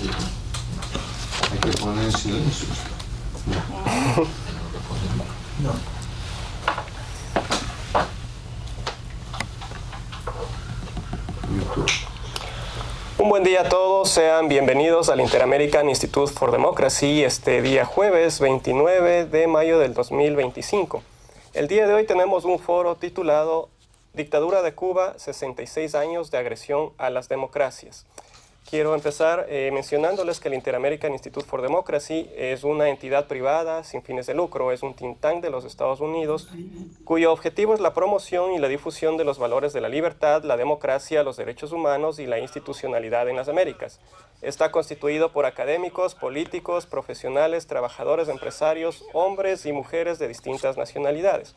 Hay que poner en silencio. No. YouTube. Un buen día a todos, sean bienvenidos al Inter-American Institute for Democracy este día jueves 29 de mayo del 2025. El día de hoy tenemos un foro titulado Dictadura de Cuba, 66 años de agresión a las democracias. Quiero empezar mencionándoles que el Inter-American Institute for Democracy es una entidad privada sin fines de lucro, es un think tank de los Estados Unidos, cuyo objetivo es la promoción y la difusión de los valores de la libertad, la democracia, los derechos humanos y la institucionalidad en las Américas. Está constituido por académicos, políticos, profesionales, trabajadores, empresarios, hombres y mujeres de distintas nacionalidades.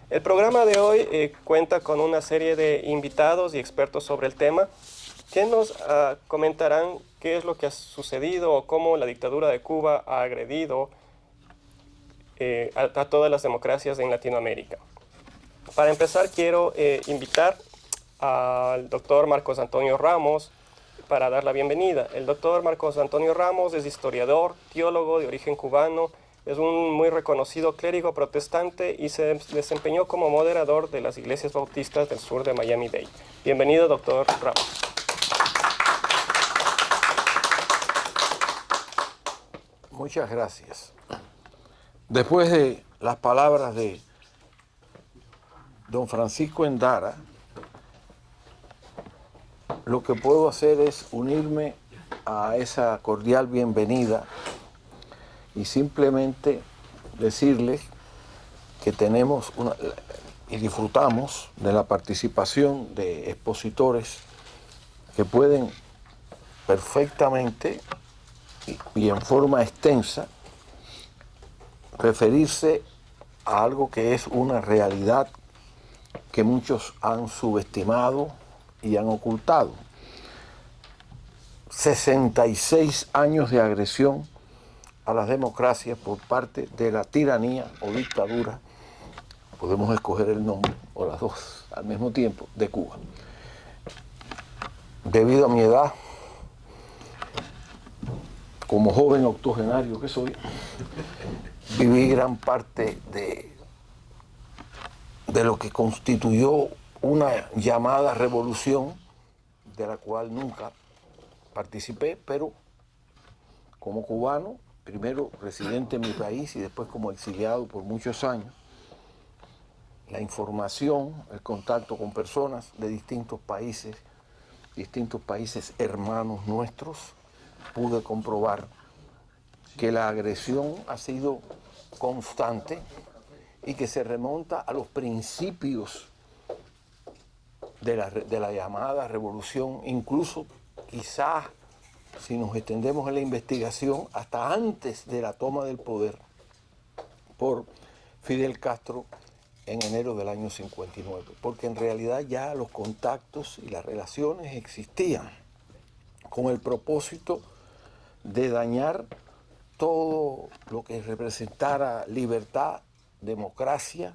El programa de hoy cuenta con una serie de invitados y expertos sobre el tema que nos comentarán qué es lo que ha sucedido o cómo la dictadura de Cuba ha agredido a todas las democracias en Latinoamérica. Para empezar, quiero invitar al doctor Marcos Antonio Ramos para dar la bienvenida. El doctor Marcos Antonio Ramos es historiador, teólogo de origen cubano, es un muy reconocido clérigo protestante y se desempeñó como moderador de las iglesias bautistas del sur de Miami-Dade. Bienvenido, doctor Ramos. Muchas gracias. Después de las palabras de don Francisco Endara, lo que puedo hacer es unirme a esa cordial bienvenida y simplemente decirles que tenemos y disfrutamos de la participación de expositores que pueden perfectamente y en forma extensa referirse a algo que es una realidad que muchos han subestimado y han ocultado. 66 años de agresión a las democracias por parte de la tiranía o dictadura, podemos escoger el nombre o las dos al mismo tiempo, de Cuba. Debido a mi edad, como joven octogenario que soy, viví gran parte de lo que constituyó una llamada revolución de la cual nunca participé, pero como cubano, primero residente en mi país y después como exiliado por muchos años, la información, el contacto con personas de distintos países hermanos nuestros, pude comprobar que la agresión ha sido constante y que se remonta a los principios de la llamada revolución, incluso quizás si nos extendemos en la investigación hasta antes de la toma del poder por Fidel Castro en enero del año 59, porque en realidad ya los contactos y las relaciones existían con el propósito de dañar todo lo que representara libertad, democracia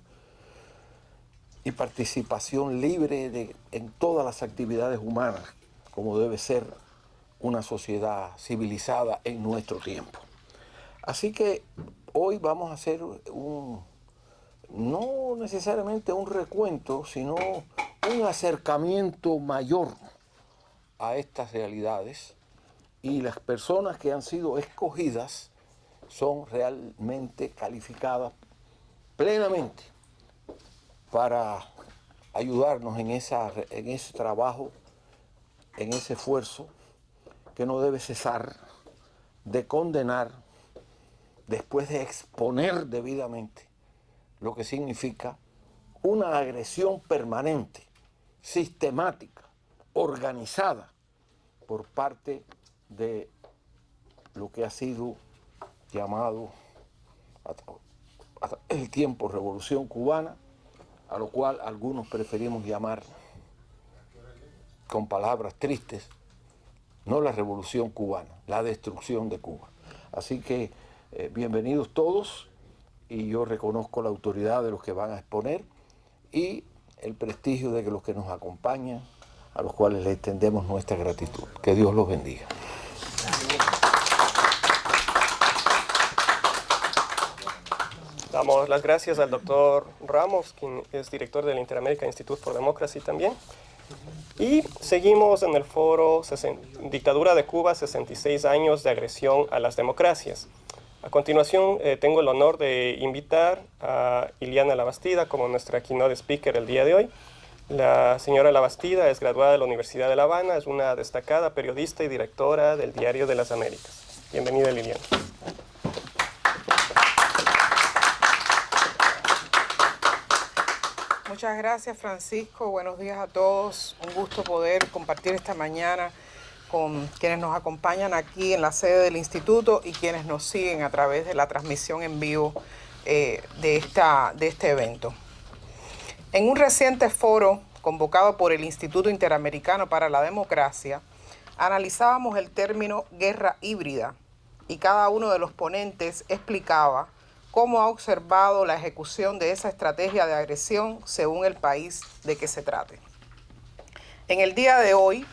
y participación libre en todas las actividades humanas, como debe ser una sociedad civilizada en nuestro tiempo. Así que hoy vamos a hacer no necesariamente un recuento, sino un acercamiento mayor a estas realidades, y las personas que han sido escogidas son realmente calificadas plenamente para ayudarnos en ese trabajo, en ese esfuerzo que no debe cesar de condenar, después de exponer debidamente lo que significa una agresión permanente, sistemática, organizada por parte de lo que ha sido llamado hasta el tiempo Revolución Cubana, a lo cual algunos preferimos llamar con palabras tristes, no la Revolución Cubana, la destrucción de Cuba. Así que bienvenidos todos, y yo reconozco la autoridad de los que van a exponer y el prestigio de los que nos acompañan, a los cuales le extendemos nuestra gratitud. Que Dios los bendiga. Damos las gracias al doctor Ramos, quien es director del Inter-American Institute for Democracy también. Y seguimos en el foro Dictadura de Cuba, 66 años de agresión a las democracias. A continuación, tengo el honor de invitar a Ileana Labastida como nuestra keynote speaker el día de hoy. La señora Labastida es graduada de la Universidad de La Habana, es una destacada periodista y directora del Diario de las Américas. Bienvenida, Liliana. Muchas gracias, Francisco. Buenos días a todos. Un gusto poder compartir esta mañana con quienes nos acompañan aquí en la sede del instituto y quienes nos siguen a través de la transmisión en vivo de este evento. En un reciente foro convocado por el Instituto Interamericano para la Democracia, analizábamos el término guerra híbrida y cada uno de los ponentes explicaba cómo ha observado la ejecución de esa estrategia de agresión según el país de que se trate. En el día de hoy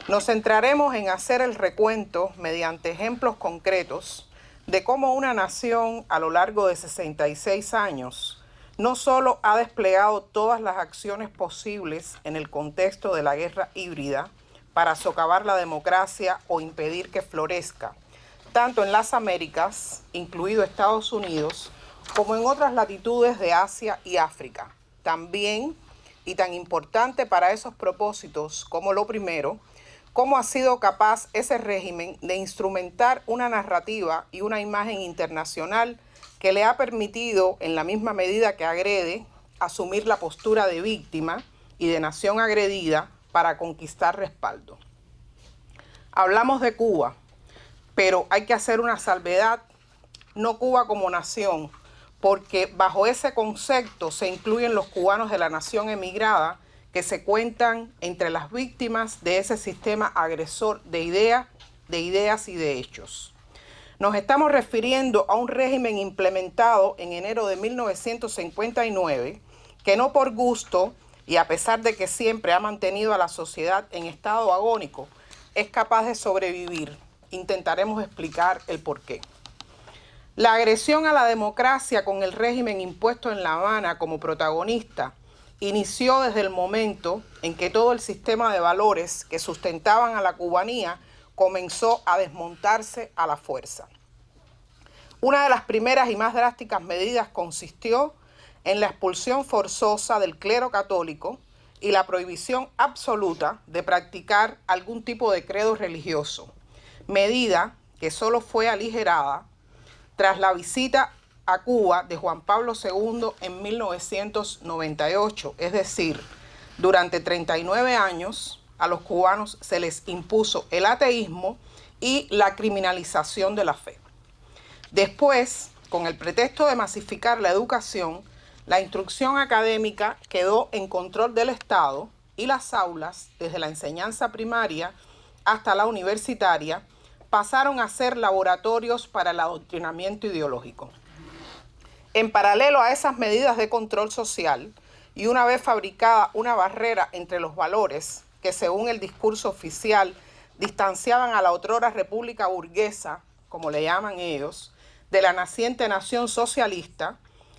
nos centraremos en hacer el recuento mediante ejemplos concretos de cómo una nación a lo largo de 66 años no solo ha desplegado todas las acciones posibles en el contexto de la guerra híbrida para socavar la democracia o impedir que florezca, tanto en las Américas, incluido Estados Unidos, como en otras latitudes de Asia y África. También, y tan importante para esos propósitos como lo primero, cómo ha sido capaz ese régimen de instrumentar una narrativa y una imagen internacional que le ha permitido, en la misma medida que agrede, asumir la postura de víctima y de nación agredida para conquistar respaldo. Hablamos de Cuba, pero hay que hacer una salvedad, no Cuba como nación, porque bajo ese concepto se incluyen los cubanos de la nación emigrada que se cuentan entre las víctimas de ese sistema agresor de ideas y de hechos. Nos estamos refiriendo a un régimen implementado en enero de 1959 que no por gusto y a pesar de que siempre ha mantenido a la sociedad en estado agónico, es capaz de sobrevivir. Intentaremos explicar el porqué. La agresión a la democracia con el régimen impuesto en La Habana como protagonista inició desde el momento en que todo el sistema de valores que sustentaban a la cubanía comenzó a desmontarse a la fuerza. Una de las primeras y más drásticas medidas consistió en la expulsión forzosa del clero católico y la prohibición absoluta de practicar algún tipo de credo religioso, medida que solo fue aligerada tras la visita a Cuba de Juan Pablo II en 1998, es decir, durante 39 años a los cubanos se les impuso el ateísmo y la criminalización de la fe. Después, con el pretexto de masificar la educación, la instrucción académica quedó en control del Estado y las aulas, desde la enseñanza primaria hasta la universitaria, pasaron a ser laboratorios para el adoctrinamiento ideológico. En paralelo a esas medidas de control social, y una vez fabricada una barrera entre los valores que, según el discurso oficial, distanciaban a la otrora república burguesa, como le llaman ellos, de la naciente nación socialista,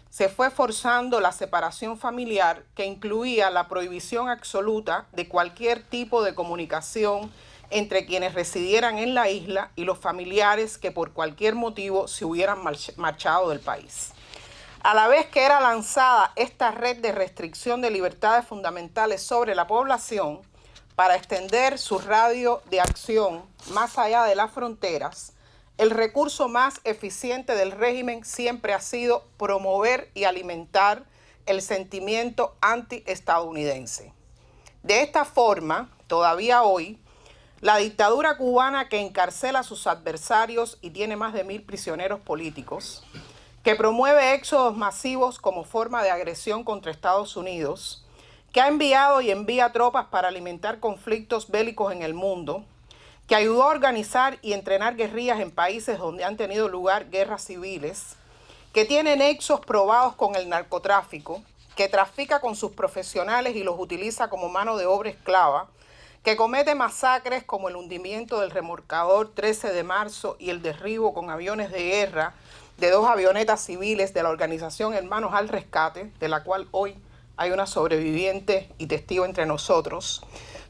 se fue forzando la separación familiar que incluía la prohibición absoluta de cualquier tipo de comunicación entre quienes residieran en la isla y los familiares que por cualquier motivo se hubieran marchado del país. A la vez que era lanzada esta red de restricción de libertades fundamentales sobre la población para extender su radio de acción más allá de las fronteras, el recurso más eficiente del régimen siempre ha sido promover y alimentar el sentimiento antiestadounidense. De esta forma, todavía hoy, la dictadura cubana que encarcela a sus adversarios y tiene más de 1000 prisioneros políticos, que promueve éxodos masivos como forma de agresión contra Estados Unidos, que ha enviado y envía tropas para alimentar conflictos bélicos en el mundo, que ayudó a organizar y entrenar guerrillas en países donde han tenido lugar guerras civiles, que tiene nexos probados con el narcotráfico, que trafica con sus profesionales y los utiliza como mano de obra esclava, que comete masacres como el hundimiento del remolcador 13 de marzo y el derribo con aviones de guerra de 2 avionetas civiles de la organización Hermanos al Rescate, de la cual hoy hay una sobreviviente y testigo entre nosotros,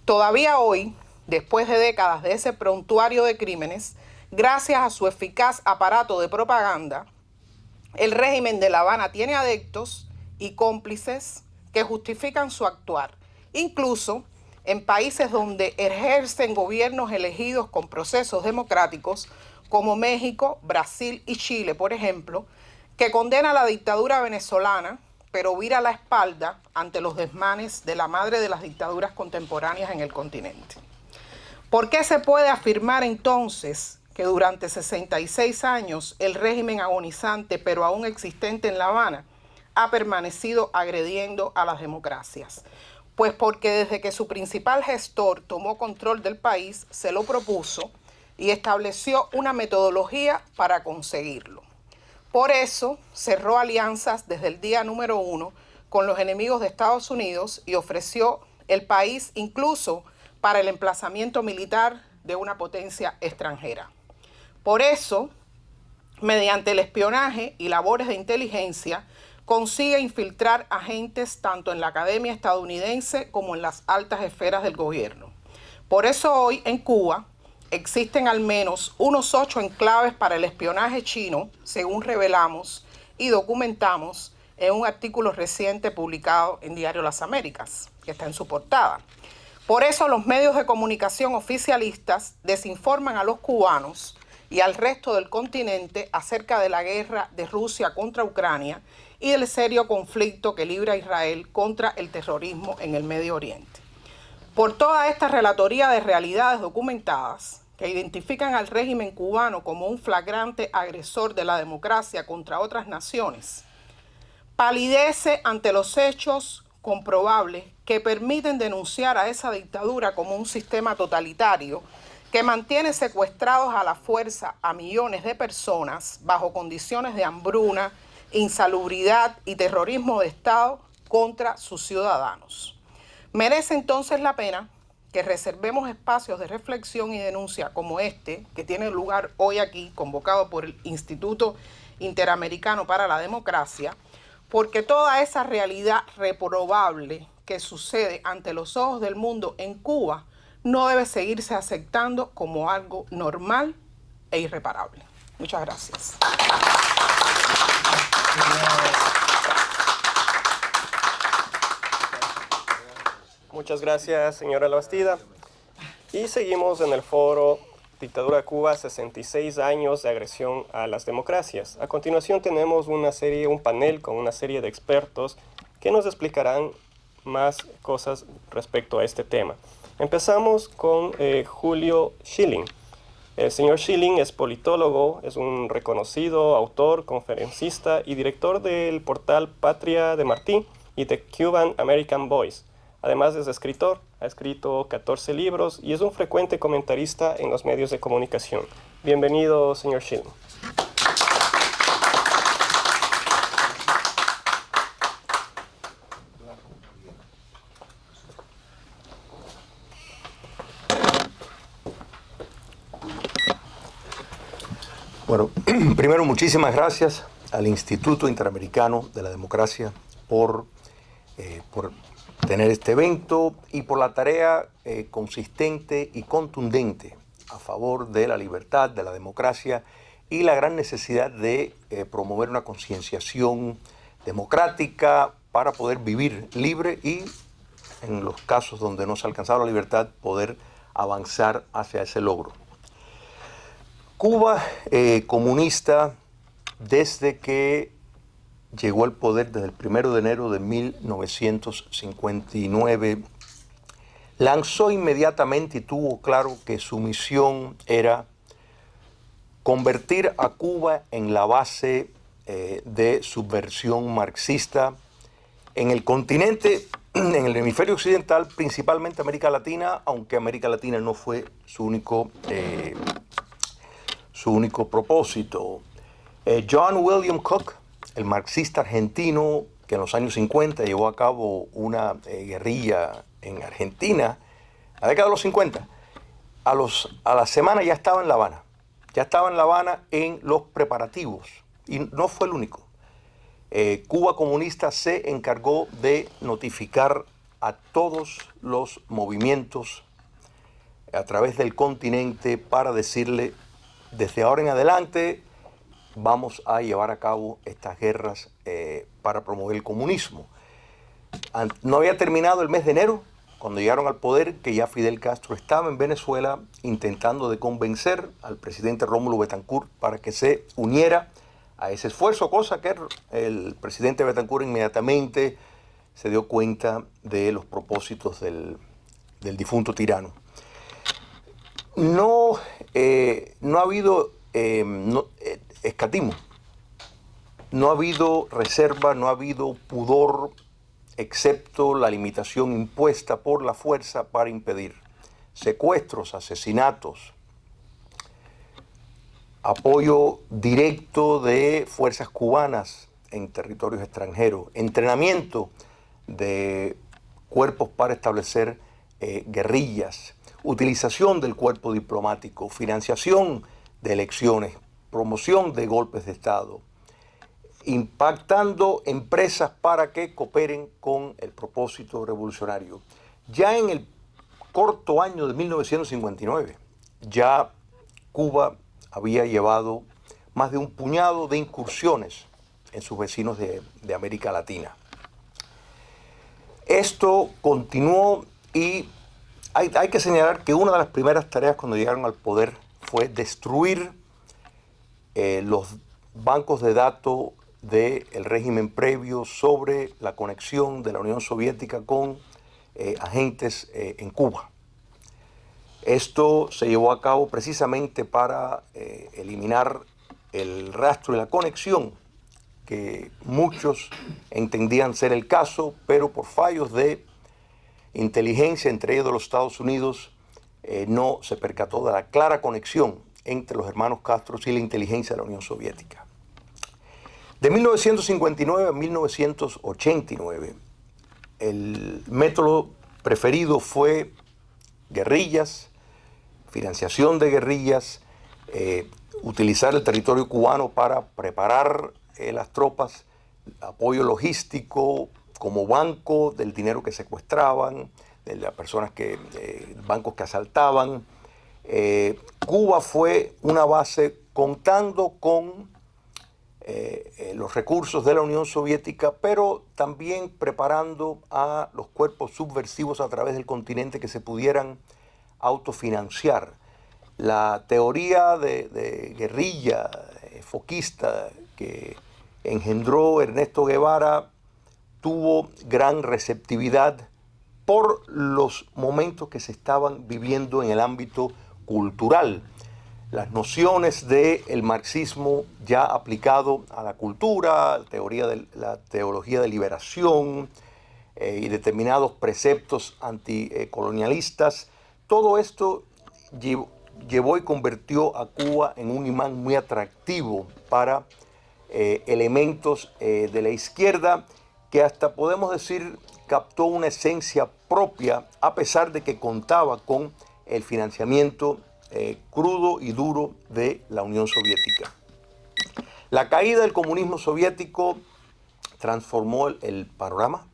todavía hoy, después de décadas de ese prontuario de crímenes, gracias a su eficaz aparato de propaganda, el régimen de La Habana tiene adeptos y cómplices que justifican su actuar, incluso en países donde ejercen gobiernos elegidos con procesos democráticos, como México, Brasil y Chile, por ejemplo, que condena la dictadura venezolana, pero vira la espalda ante los desmanes de la madre de las dictaduras contemporáneas en el continente. ¿Por qué se puede afirmar entonces que durante 66 años el régimen agonizante, pero aún existente en La Habana, ha permanecido agrediendo a las democracias? Pues porque desde que su principal gestor tomó control del país, se lo propuso y estableció una metodología para conseguirlo. Por eso cerró alianzas desde el día número 1 con los enemigos de Estados Unidos y ofreció el país incluso para el emplazamiento militar de una potencia extranjera. Por eso, mediante el espionaje y labores de inteligencia, consigue infiltrar agentes tanto en la academia estadounidense como en las altas esferas del gobierno. Por eso hoy en Cuba existen al menos unos 8 enclaves para el espionaje chino, según revelamos y documentamos en un artículo reciente publicado en Diario Las Américas, que está en su portada. Por eso los medios de comunicación oficialistas desinforman a los cubanos y al resto del continente acerca de la guerra de Rusia contra Ucrania y del serio conflicto que libra Israel contra el terrorismo en el Medio Oriente. Por toda esta relatoría de realidades documentadas que identifican al régimen cubano como un flagrante agresor de la democracia contra otras naciones, palidece ante los hechos comprobables que permiten denunciar a esa dictadura como un sistema totalitario que mantiene secuestrados a la fuerza a millones de personas bajo condiciones de hambruna, insalubridad y terrorismo de Estado contra sus ciudadanos. Merece entonces la pena que reservemos espacios de reflexión y denuncia como este, que tiene lugar hoy aquí, convocado por el Instituto Interamericano para la Democracia, porque toda esa realidad reprobable que sucede ante los ojos del mundo en Cuba no debe seguirse aceptando como algo normal e irreparable. Muchas gracias. Muchas gracias, señora Labastida. Y seguimos en el foro Dictadura Cuba, 66 años de agresión a las democracias. A continuación tenemos un panel con una serie de expertos que nos explicarán más cosas respecto a este tema. Empezamos con Julio Schilling. El señor Schilling es politólogo, es un reconocido autor, conferencista y director del portal Patria de Martí y de Cuban American Voice. Además es escritor, ha escrito 14 libros y es un frecuente comentarista en los medios de comunicación. Bienvenido, señor Schilling. Bueno, primero muchísimas gracias al Instituto Interamericano de la Democracia por tener este evento y por la tarea consistente y contundente a favor de la libertad, de la democracia y la gran necesidad de promover una concienciación democrática para poder vivir libre y, en los casos donde no se ha alcanzado la libertad, poder avanzar hacia ese logro. Cuba comunista, desde que llegó al poder desde el 1 de enero de 1959, lanzó inmediatamente y tuvo claro que su misión era convertir a Cuba en la base de subversión marxista en el continente, en el hemisferio occidental, principalmente América Latina, aunque América Latina no fue su único propósito. John William Cook, el marxista argentino que en los años 50 llevó a cabo una guerrilla en Argentina, a la década de los 50, a la semana ya estaba en La Habana. Ya estaba en La Habana en los preparativos y no fue el único. Cuba Comunista se encargó de notificar a todos los movimientos a través del continente para decirle, desde ahora en adelante vamos a llevar a cabo estas guerras para promover el comunismo. No había terminado el mes de enero, cuando llegaron al poder, que ya Fidel Castro estaba en Venezuela intentando de convencer al presidente Rómulo Betancourt para que se uniera a ese esfuerzo, cosa que el presidente Betancourt inmediatamente se dio cuenta de los propósitos del difunto tirano. No ha habido escatismo, no ha habido reserva, no ha habido pudor, excepto la limitación impuesta por la fuerza para impedir secuestros, asesinatos, apoyo directo de fuerzas cubanas en territorios extranjeros, entrenamiento de cuerpos para establecer guerrillas, utilización del cuerpo diplomático, financiación de elecciones, promoción de golpes de Estado, impactando empresas para que cooperen con el propósito revolucionario. Ya en el corto año de 1959, ya Cuba había llevado más de un puñado de incursiones en sus vecinos de América Latina. Esto continuó y hay que señalar que una de las primeras tareas cuando llegaron al poder fue destruir los bancos de datos del régimen previo sobre la conexión de la Unión Soviética con agentes en Cuba. Esto se llevó a cabo precisamente para eliminar el rastro y la conexión que muchos entendían ser el caso, pero por fallos de inteligencia, entre ellos de los Estados Unidos, no se percató de la clara conexión entre los hermanos Castro y la inteligencia de la Unión Soviética. De 1959 a 1989, el método preferido fue guerrillas, financiación de guerrillas, utilizar el territorio cubano para preparar las tropas, apoyo logístico como banco del dinero que secuestraban, de las personas bancos que asaltaban. Cuba fue una base contando con los recursos de la Unión Soviética, pero también preparando a los cuerpos subversivos a través del continente que se pudieran autofinanciar. La teoría de guerrilla foquista que engendró Ernesto Guevara tuvo gran receptividad por los momentos que se estaban viviendo en el ámbito cultural. Las nociones del marxismo ya aplicado a la cultura, la teología de liberación y determinados preceptos anticolonialistas, todo esto llevó y convirtió a Cuba en un imán muy atractivo para elementos de la izquierda que hasta podemos decir captó una esencia propia a pesar de que contaba con el financiamiento crudo y duro de la Unión Soviética. La caída del comunismo soviético transformó el panorama,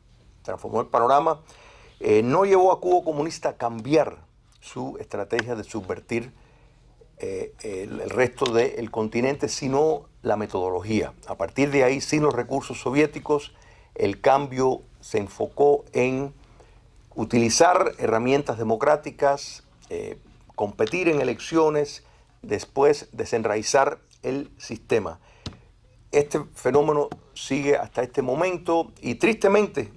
no llevó a Cuba comunista a cambiar su estrategia de subvertir el resto del continente, sino la metodología. A partir de ahí, sin los recursos soviéticos, el cambio se enfocó en utilizar herramientas democráticas, competir en elecciones, después desenraizar el sistema. Este fenómeno sigue hasta este momento y tristemente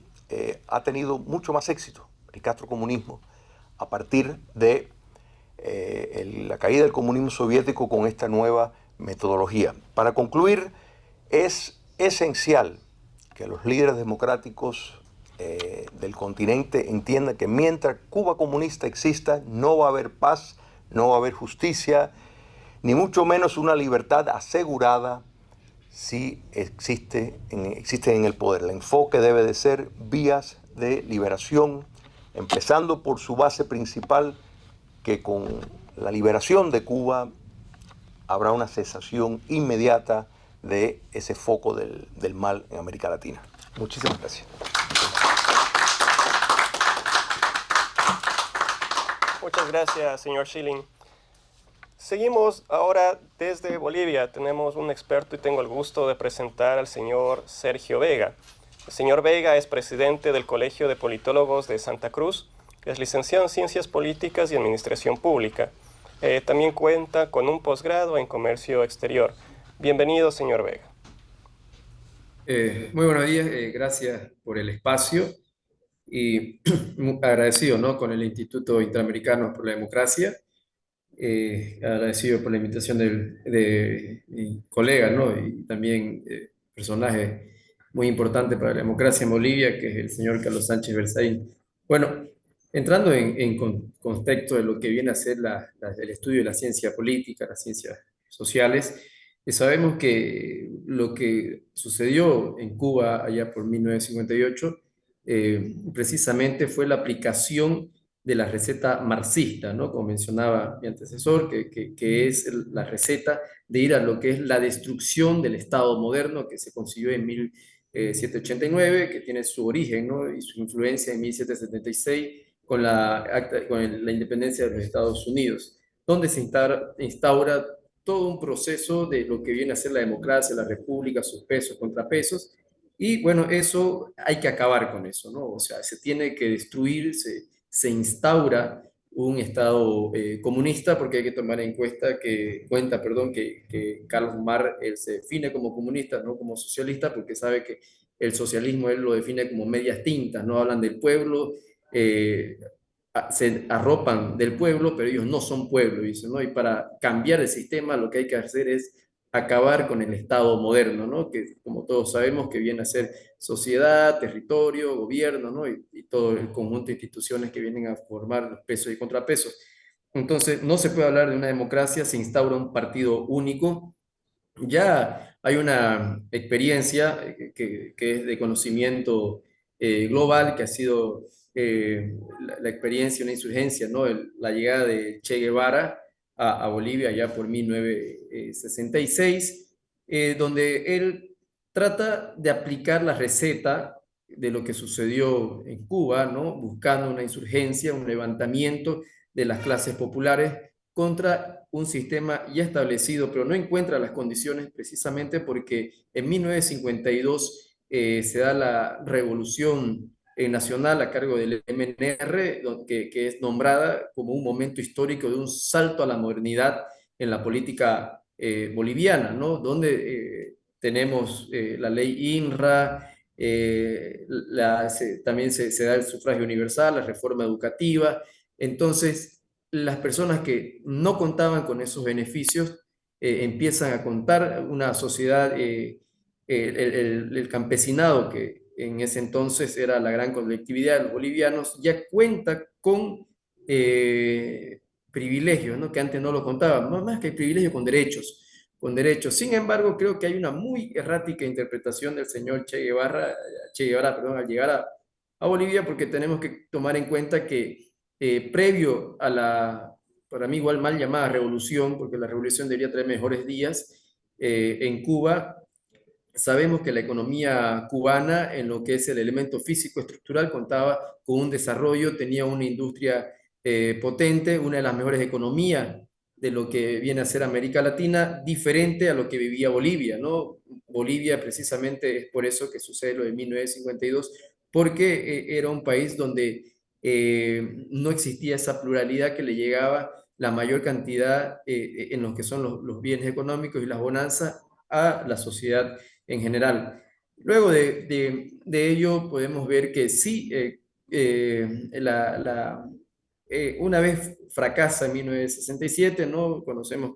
ha tenido mucho más éxito el castrocomunismo a partir de la caída del comunismo soviético con esta nueva metodología. Para concluir, es esencial que los líderes democráticos del continente entiendan que mientras Cuba comunista exista, no va a haber paz, no va a haber justicia, ni mucho menos una libertad asegurada si existen en el poder. El enfoque debe de ser vías de liberación, empezando por su base principal, que con la liberación de Cuba habrá una cesación inmediata de ese foco del mal en América Latina. Muchísimas gracias. Muchas gracias, señor Schilling. Seguimos ahora desde Bolivia. Tenemos un experto y tengo el gusto de presentar al señor Sergio Vega. El señor Vega es presidente del Colegio de Politólogos de Santa Cruz, es licenciado en Ciencias Políticas y Administración Pública. También cuenta con un posgrado en Comercio Exterior. Bienvenido, señor Vega. Muy buenos días, gracias por el espacio y muy agradecido, ¿no?, con el Instituto Interamericano por la Democracia, agradecido por la invitación de mi colega, ¿no?, y también personaje muy importante para la democracia en Bolivia, que es el señor Carlos Sánchez Berzaín. Bueno, entrando en contexto de lo que viene a ser el estudio de la ciencia política, las ciencias sociales, sabemos que lo que sucedió en Cuba allá por 1958 precisamente fue la aplicación de la receta marxista, ¿no?, como mencionaba mi antecesor, que es la receta de ir a lo que es la destrucción del Estado moderno que se consiguió en 1789, que tiene su origen, ¿no?, y su influencia en 1776 con la independencia de los Estados Unidos, donde se instaura todo un proceso de lo que viene a ser la democracia, la república, sus pesos, contrapesos, y bueno, eso hay que acabar con eso, ¿no? O sea, se tiene que destruir, se instaura un Estado comunista, porque hay que tomar en cuenta, que Carlos Marx él se define como comunista, no como socialista, porque sabe que el socialismo él lo define como medias tintas, no hablan del pueblo, se arropan del pueblo, pero ellos no son pueblo, dicen, ¿no? Y para cambiar el sistema lo que hay que hacer es acabar con el Estado moderno, ¿no?, que como todos sabemos que viene a ser sociedad, territorio, gobierno, ¿no?, y todo el conjunto de instituciones que vienen a formar los pesos y contrapesos. Entonces, no se puede hablar de una democracia, se instaura un partido único. Ya hay una experiencia que es de conocimiento global, que ha sido la experiencia, una insurgencia, ¿no?, la llegada de Che Guevara a Bolivia ya por 1966, donde él trata de aplicar la receta de lo que sucedió en Cuba, ¿no?, buscando una insurgencia, un levantamiento de las clases populares contra un sistema ya establecido, pero no encuentra las condiciones precisamente porque en 1952 se da la revolución nacional a cargo del MNR, que es nombrada como un momento histórico de un salto a la modernidad en la política boliviana, ¿no?, donde tenemos la ley INRA, también se da el sufragio universal, la reforma educativa. Entonces, las personas que no contaban con esos beneficios empiezan a contar una sociedad, el campesinado, que en ese entonces era la gran colectividad de los bolivianos, ya cuenta con privilegios, ¿no?, que antes no lo contaban, más que privilegios, con derechos. Con derechos. Sin embargo, creo que hay una muy errática interpretación del señor Che Guevara, perdón, al llegar a Bolivia, porque tenemos que tomar en cuenta que previo a la, para mí igual mal llamada revolución, porque la revolución debería traer mejores días, en Cuba, sabemos que la economía cubana, en lo que es el elemento físico estructural, contaba con un desarrollo, tenía una industria potente, una de las mejores economías de lo que viene a ser América Latina, diferente a lo que vivía Bolivia, ¿no? Bolivia precisamente es por eso que sucede lo de 1952, porque era un país donde no existía esa pluralidad que le llegaba la mayor cantidad en lo que son los bienes económicos y las bonanzas a la sociedad en general. Luego de ello podemos ver que sí, una vez fracasa en 1967, ¿no? Conocemos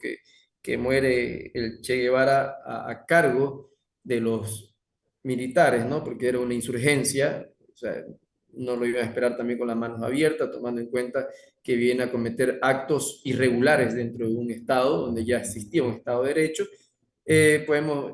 que muere el Che Guevara a cargo de los militares, ¿no?, porque era una insurgencia, o sea, no lo iban a esperar también con las manos abiertas, tomando en cuenta que viene a cometer actos irregulares dentro de un Estado donde ya existía un Estado de Derecho. Podemos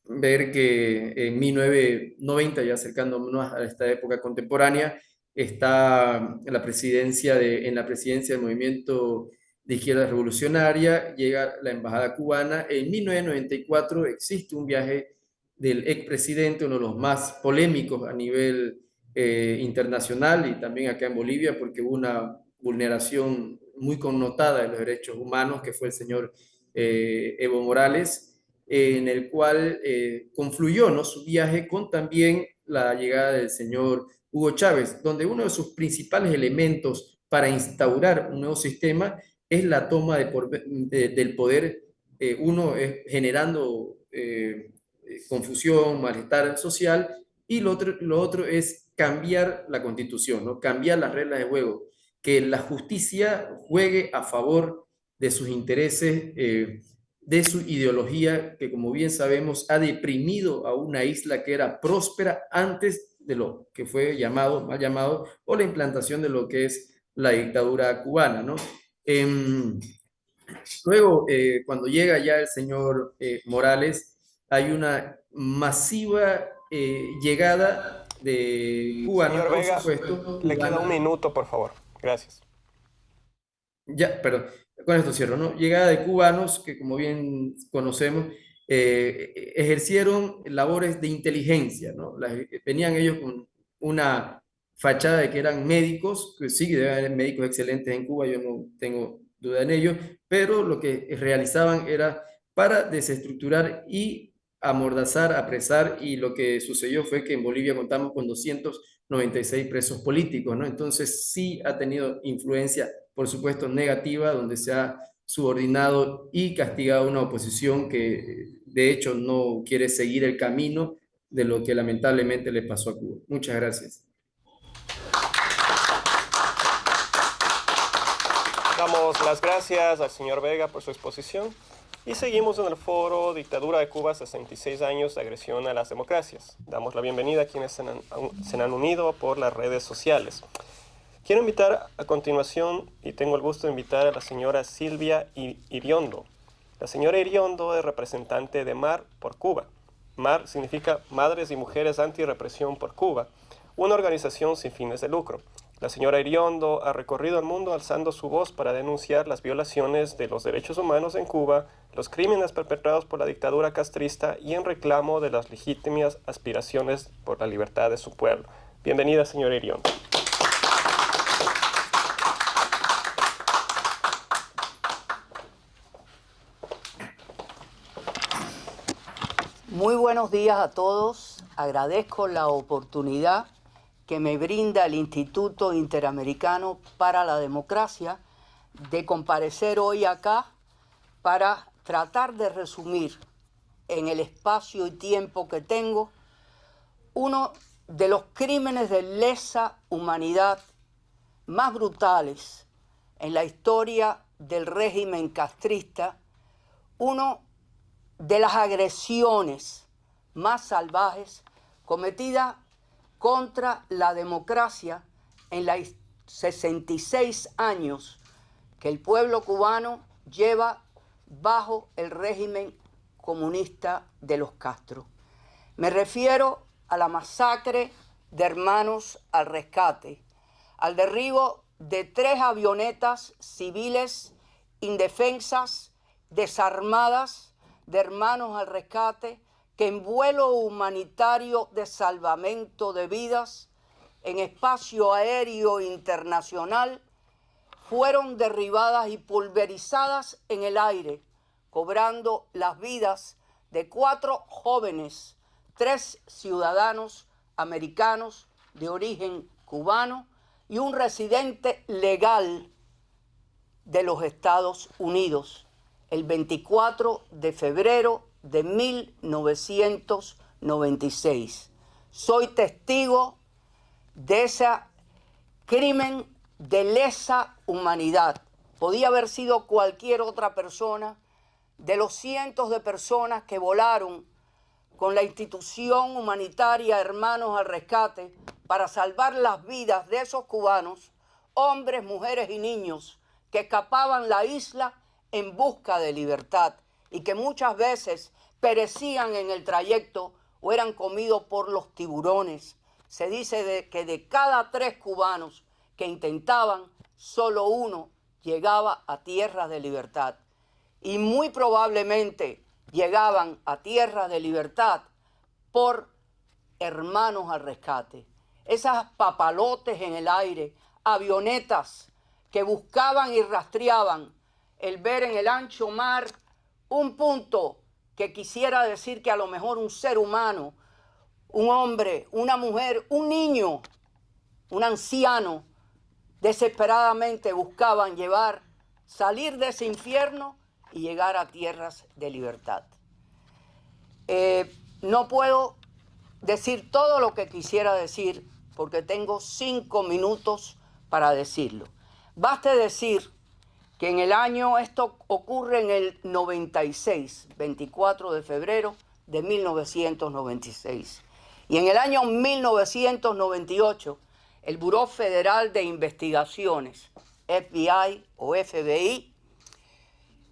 ver que en 1990, ya acercándonos a esta época contemporánea, está en la presidencia del movimiento de izquierda revolucionaria, llega la embajada cubana. En 1994 existe un viaje del expresidente, uno de los más polémicos a nivel internacional y también acá en Bolivia, porque hubo una vulneración muy connotada de los derechos humanos, que fue el señor Evo Morales, en el cual confluyó, ¿no?, su viaje con también la llegada del señor Hugo Chávez, donde uno de sus principales elementos para instaurar un nuevo sistema es la toma del poder, uno generando confusión, malestar social, y lo otro es cambiar la constitución, ¿no? Cambiar las reglas de juego, que la justicia juegue a favor de sus intereses, de su ideología, que como bien sabemos ha deprimido a una isla que era próspera antes de lo que fue llamado, mal llamado, o la implantación de lo que es la dictadura cubana, ¿no? Luego, cuando llega ya el señor Morales, hay una masiva llegada de cubanos, Señor por Vega, supuesto. le queda un minuto, por favor. Gracias. Ya, perdón, con esto cierro, ¿no? Llegada de cubanos que, como bien conocemos, ejercieron labores de inteligencia, ¿no? Venían ellos con una fachada de que eran médicos, que sí, deben haber médicos excelentes en Cuba, yo no tengo duda en ello, pero lo que realizaban era para desestructurar y amordazar, apresar, y lo que sucedió fue que en Bolivia contamos con 296 presos políticos, ¿no? Entonces sí ha tenido influencia, por supuesto, negativa, donde se ha subordinado y castigado a una oposición que de hecho no quiere seguir el camino de lo que lamentablemente le pasó a Cuba. Muchas gracias. Damos las gracias al señor Vega por su exposición y seguimos en el foro Dictadura de Cuba, 66 años de agresión a las democracias. Damos la bienvenida a quienes se han unido por las redes sociales. Quiero invitar a continuación, y tengo el gusto de invitar a la señora Silvia Iriondo. La señora Iriondo es representante de MAR por Cuba. MAR significa Madres y Mujeres Antirrepresión por Cuba, una organización sin fines de lucro. La señora Iriondo ha recorrido el mundo alzando su voz para denunciar las violaciones de los derechos humanos en Cuba, los crímenes perpetrados por la dictadura castrista y en reclamo de las legítimas aspiraciones por la libertad de su pueblo. Bienvenida, señora Iriondo. Muy buenos días a todos. Agradezco la oportunidad que me brinda el Instituto Interamericano para la Democracia de comparecer hoy acá para tratar de resumir en el espacio y tiempo que tengo uno de los crímenes de lesa humanidad más brutales en la historia del régimen castrista, uno de las agresiones más salvajes cometidas contra la democracia en los 66 años que el pueblo cubano lleva bajo el régimen comunista de los Castro. Me refiero a la masacre de Hermanos al Rescate, al derribo de 3 avionetas civiles indefensas, desarmadas, de Hermanos al Rescate, que en vuelo humanitario de salvamento de vidas en espacio aéreo internacional fueron derribadas y pulverizadas en el aire, cobrando las vidas de 4 jóvenes, 3 ciudadanos americanos de origen cubano y un residente legal de los Estados Unidos, el 24 de febrero de 1996. Soy testigo de ese crimen de lesa humanidad. Podía haber sido cualquier otra persona de los cientos de personas que volaron con la institución humanitaria Hermanos al Rescate para salvar las vidas de esos cubanos, hombres, mujeres y niños que escapaban la isla en busca de libertad y que muchas veces perecían en el trayecto o eran comidos por los tiburones. Se dice que de cada 3 cubanos que intentaban, solo 1 llegaba a tierras de libertad. Y muy probablemente llegaban a tierras de libertad por hermanos al rescate. Esas papalotes en el aire, avionetas que buscaban y rastreaban el ver en el ancho mar un punto que quisiera decir que a lo mejor un ser humano, un hombre, una mujer, un niño, un anciano, desesperadamente buscaban salir de ese infierno y llegar a tierras de libertad. No puedo decir todo lo que quisiera decir porque tengo 5 minutos para decirlo. Baste decir que en el año, esto ocurre en el 96, 24 de febrero de 1996. Y en el año 1998, el Buró Federal de Investigaciones, FBI o FBI,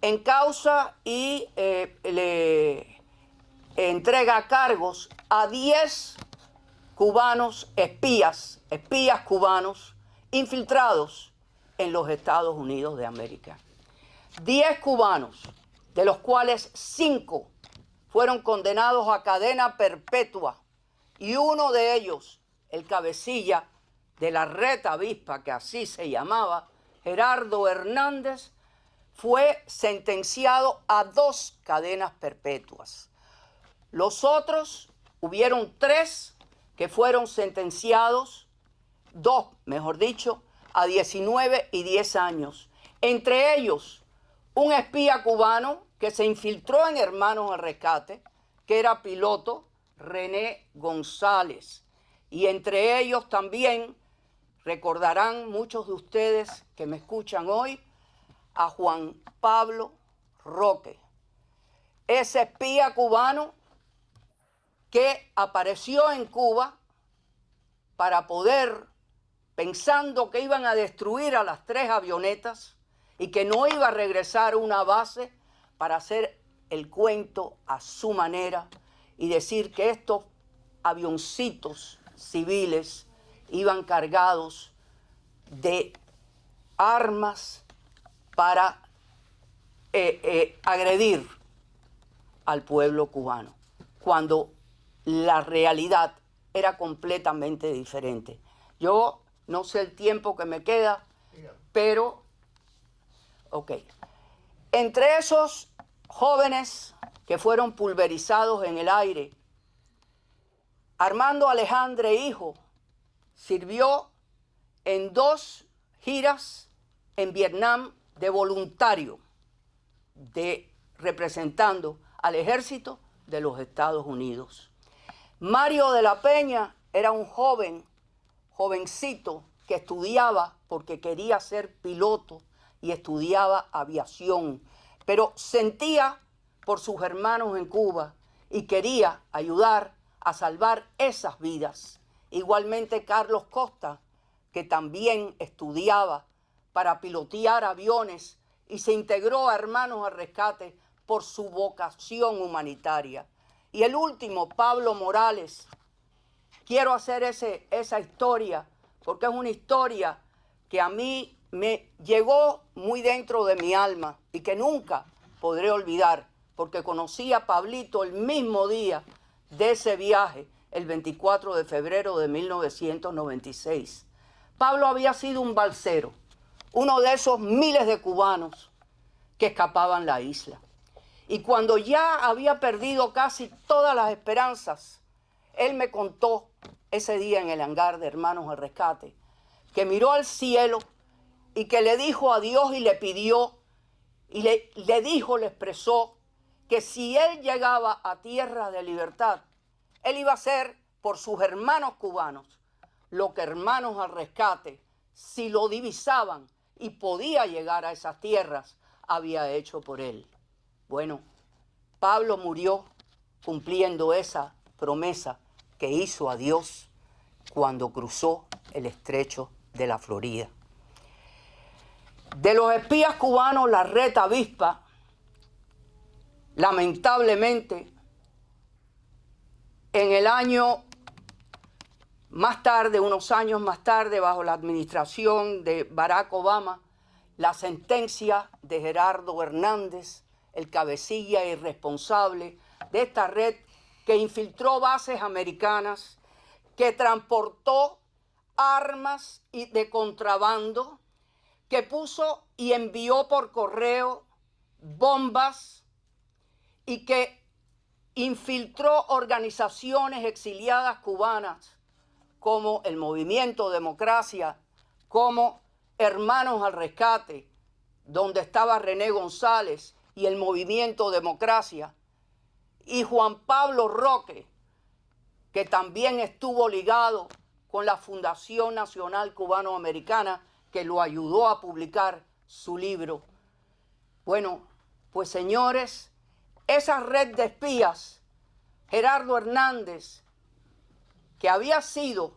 encausa y le entrega cargos a 10 cubanos espías cubanos infiltrados en los Estados Unidos de América. 10 cubanos, de los cuales 5 fueron condenados a cadena perpetua y uno de ellos, el cabecilla de la Red Avispa, que así se llamaba, Gerardo Hernández, fue sentenciado a 2 cadenas perpetuas. Los otros, hubieron 3 que fueron sentenciados, 2, mejor dicho, a 19 y 10 años. Entre ellos, un espía cubano que se infiltró en Hermanos al Rescate, que era piloto, René González. Y entre ellos también, recordarán muchos de ustedes que me escuchan hoy, a Juan Pablo Roque, ese espía cubano que apareció en Cuba para poder, pensando que iban a destruir a las 3 avionetas y que no iba a regresar a una base, para hacer el cuento a su manera y decir que estos avioncitos civiles iban cargados de armas para agredir al pueblo cubano, cuando la realidad era completamente diferente. Yo no sé el tiempo que me queda, pero, ok. Entre esos jóvenes que fueron pulverizados en el aire, Armando Alejandre Hijo sirvió en 2 giras en Vietnam de voluntario, representando al ejército de los Estados Unidos. Mario de la Peña era un jovencito que estudiaba porque quería ser piloto y estudiaba aviación, pero sentía por sus hermanos en Cuba y quería ayudar a salvar esas vidas. Igualmente Carlos Costa, que también estudiaba para pilotear aviones y se integró a Hermanos al Rescate por su vocación humanitaria. Y el último, Pablo Morales. Quiero hacer esa historia porque es una historia que a mí me llegó muy dentro de mi alma y que nunca podré olvidar, porque conocí a Pablito el mismo día de ese viaje, el 24 de febrero de 1996. Pablo había sido un balsero, uno de esos miles de cubanos que escapaban la isla. Y cuando ya había perdido casi todas las esperanzas, él me contó ese día en el hangar de Hermanos al Rescate, que miró al cielo y que le dijo a Dios y le pidió, y le expresó que si él llegaba a tierra de libertad, él iba a hacer por sus hermanos cubanos lo que Hermanos al Rescate, si lo divisaban y podía llegar a esas tierras, había hecho por él. Bueno, Pablo murió cumpliendo esa promesa que hizo a Dios cuando cruzó el estrecho de la Florida. De los espías cubanos, la Red Avispa, lamentablemente, en el año más tarde, unos años más tarde, bajo la administración de Barack Obama, la sentencia de Gerardo Hernández, el cabecilla y responsable de esta red que infiltró bases americanas, que transportó armas de contrabando, que puso y envió por correo bombas y que infiltró organizaciones exiliadas cubanas como el Movimiento Democracia, como Hermanos al Rescate, donde estaba René González y el Movimiento Democracia, y Juan Pablo Roque, que también estuvo ligado con la Fundación Nacional Cubano-Americana, que lo ayudó a publicar su libro. Bueno, pues señores, esa red de espías, Gerardo Hernández, que había sido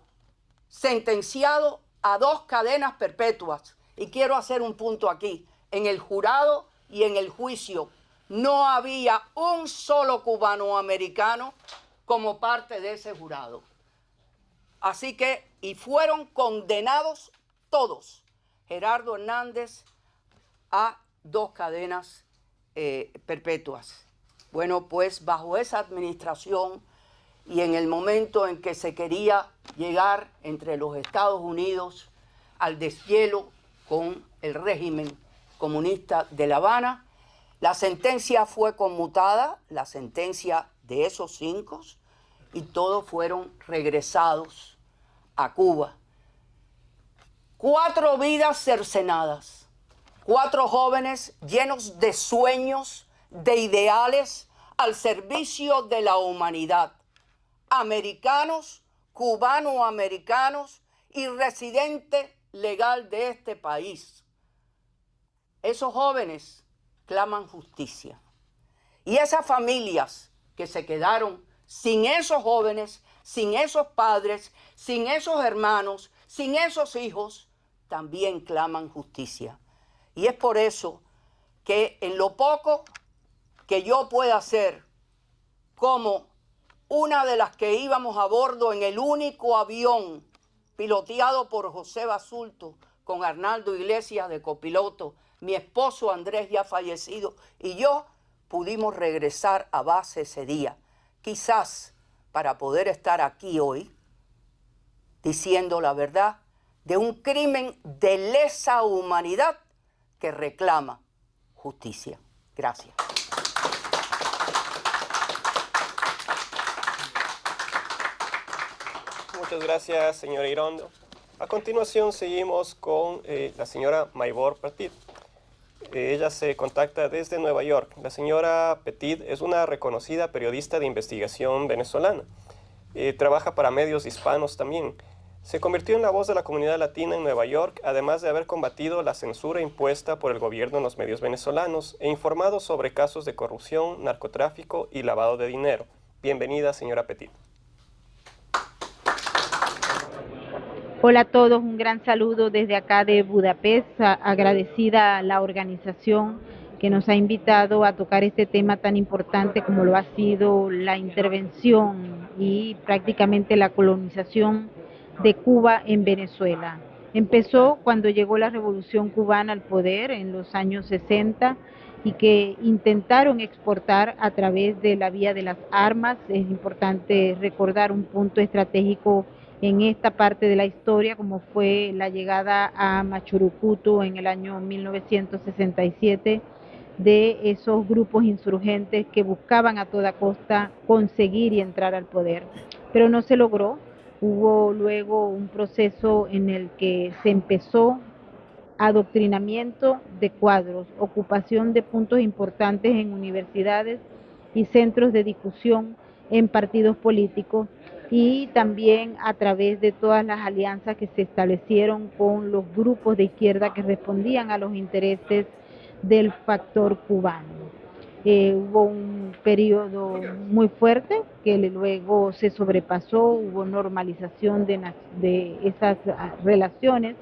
sentenciado a 2 cadenas perpetuas, y quiero hacer un punto aquí, en el jurado y en el juicio no había un solo cubano-americano como parte de ese jurado. Así que, y fueron condenados todos, Gerardo Hernández, a 2 cadenas perpetuas. Bueno, pues bajo esa administración y en el momento en que se quería llegar entre los Estados Unidos al deshielo con el régimen comunista de La Habana, la sentencia fue conmutada, la sentencia de esos 5, y todos fueron regresados a Cuba. 4 vidas cercenadas, 4 jóvenes llenos de sueños, de ideales al servicio de la humanidad, americanos, cubano-americanos y residente legal de este país. Esos jóvenes claman justicia. Y esas familias que se quedaron sin esos jóvenes, sin esos padres, sin esos hermanos, sin esos hijos, también claman justicia. Y es por eso que en lo poco que yo pueda hacer como una de las que íbamos a bordo en el único avión piloteado por José Basulto con Arnaldo Iglesias de copiloto, mi esposo Andrés ya fallecido y yo pudimos regresar a base ese día, quizás para poder estar aquí hoy diciendo la verdad de un crimen de lesa humanidad que reclama justicia. Gracias. Muchas gracias, señora Irondo. A continuación seguimos con la señora Maybor Petit. Ella se contacta desde Nueva York. La señora Petit es una reconocida periodista de investigación venezolana. Trabaja para medios hispanos también. Se convirtió en la voz de la comunidad latina en Nueva York, además de haber combatido la censura impuesta por el gobierno en los medios venezolanos e informado sobre casos de corrupción, narcotráfico y lavado de dinero. Bienvenida, señora Petit. Hola a todos, un gran saludo desde acá de Budapest, agradecida a la organización que nos ha invitado a tocar este tema tan importante como lo ha sido la intervención y prácticamente la colonización de Cuba en Venezuela. Empezó cuando llegó la Revolución Cubana al poder en los años 60 y que intentaron exportar a través de la vía de las armas. Es importante recordar un punto estratégico en esta parte de la historia, como fue la llegada a Machurucuto en el año 1967 de esos grupos insurgentes que buscaban a toda costa conseguir y entrar al poder. Pero no se logró. Hubo luego un proceso en el que se empezó adoctrinamiento de cuadros, ocupación de puntos importantes en universidades y centros de discusión en partidos políticos, y también a través de todas las alianzas que se establecieron con los grupos de izquierda que respondían a los intereses del factor cubano. Hubo un periodo muy fuerte que luego se sobrepasó, hubo normalización de esas relaciones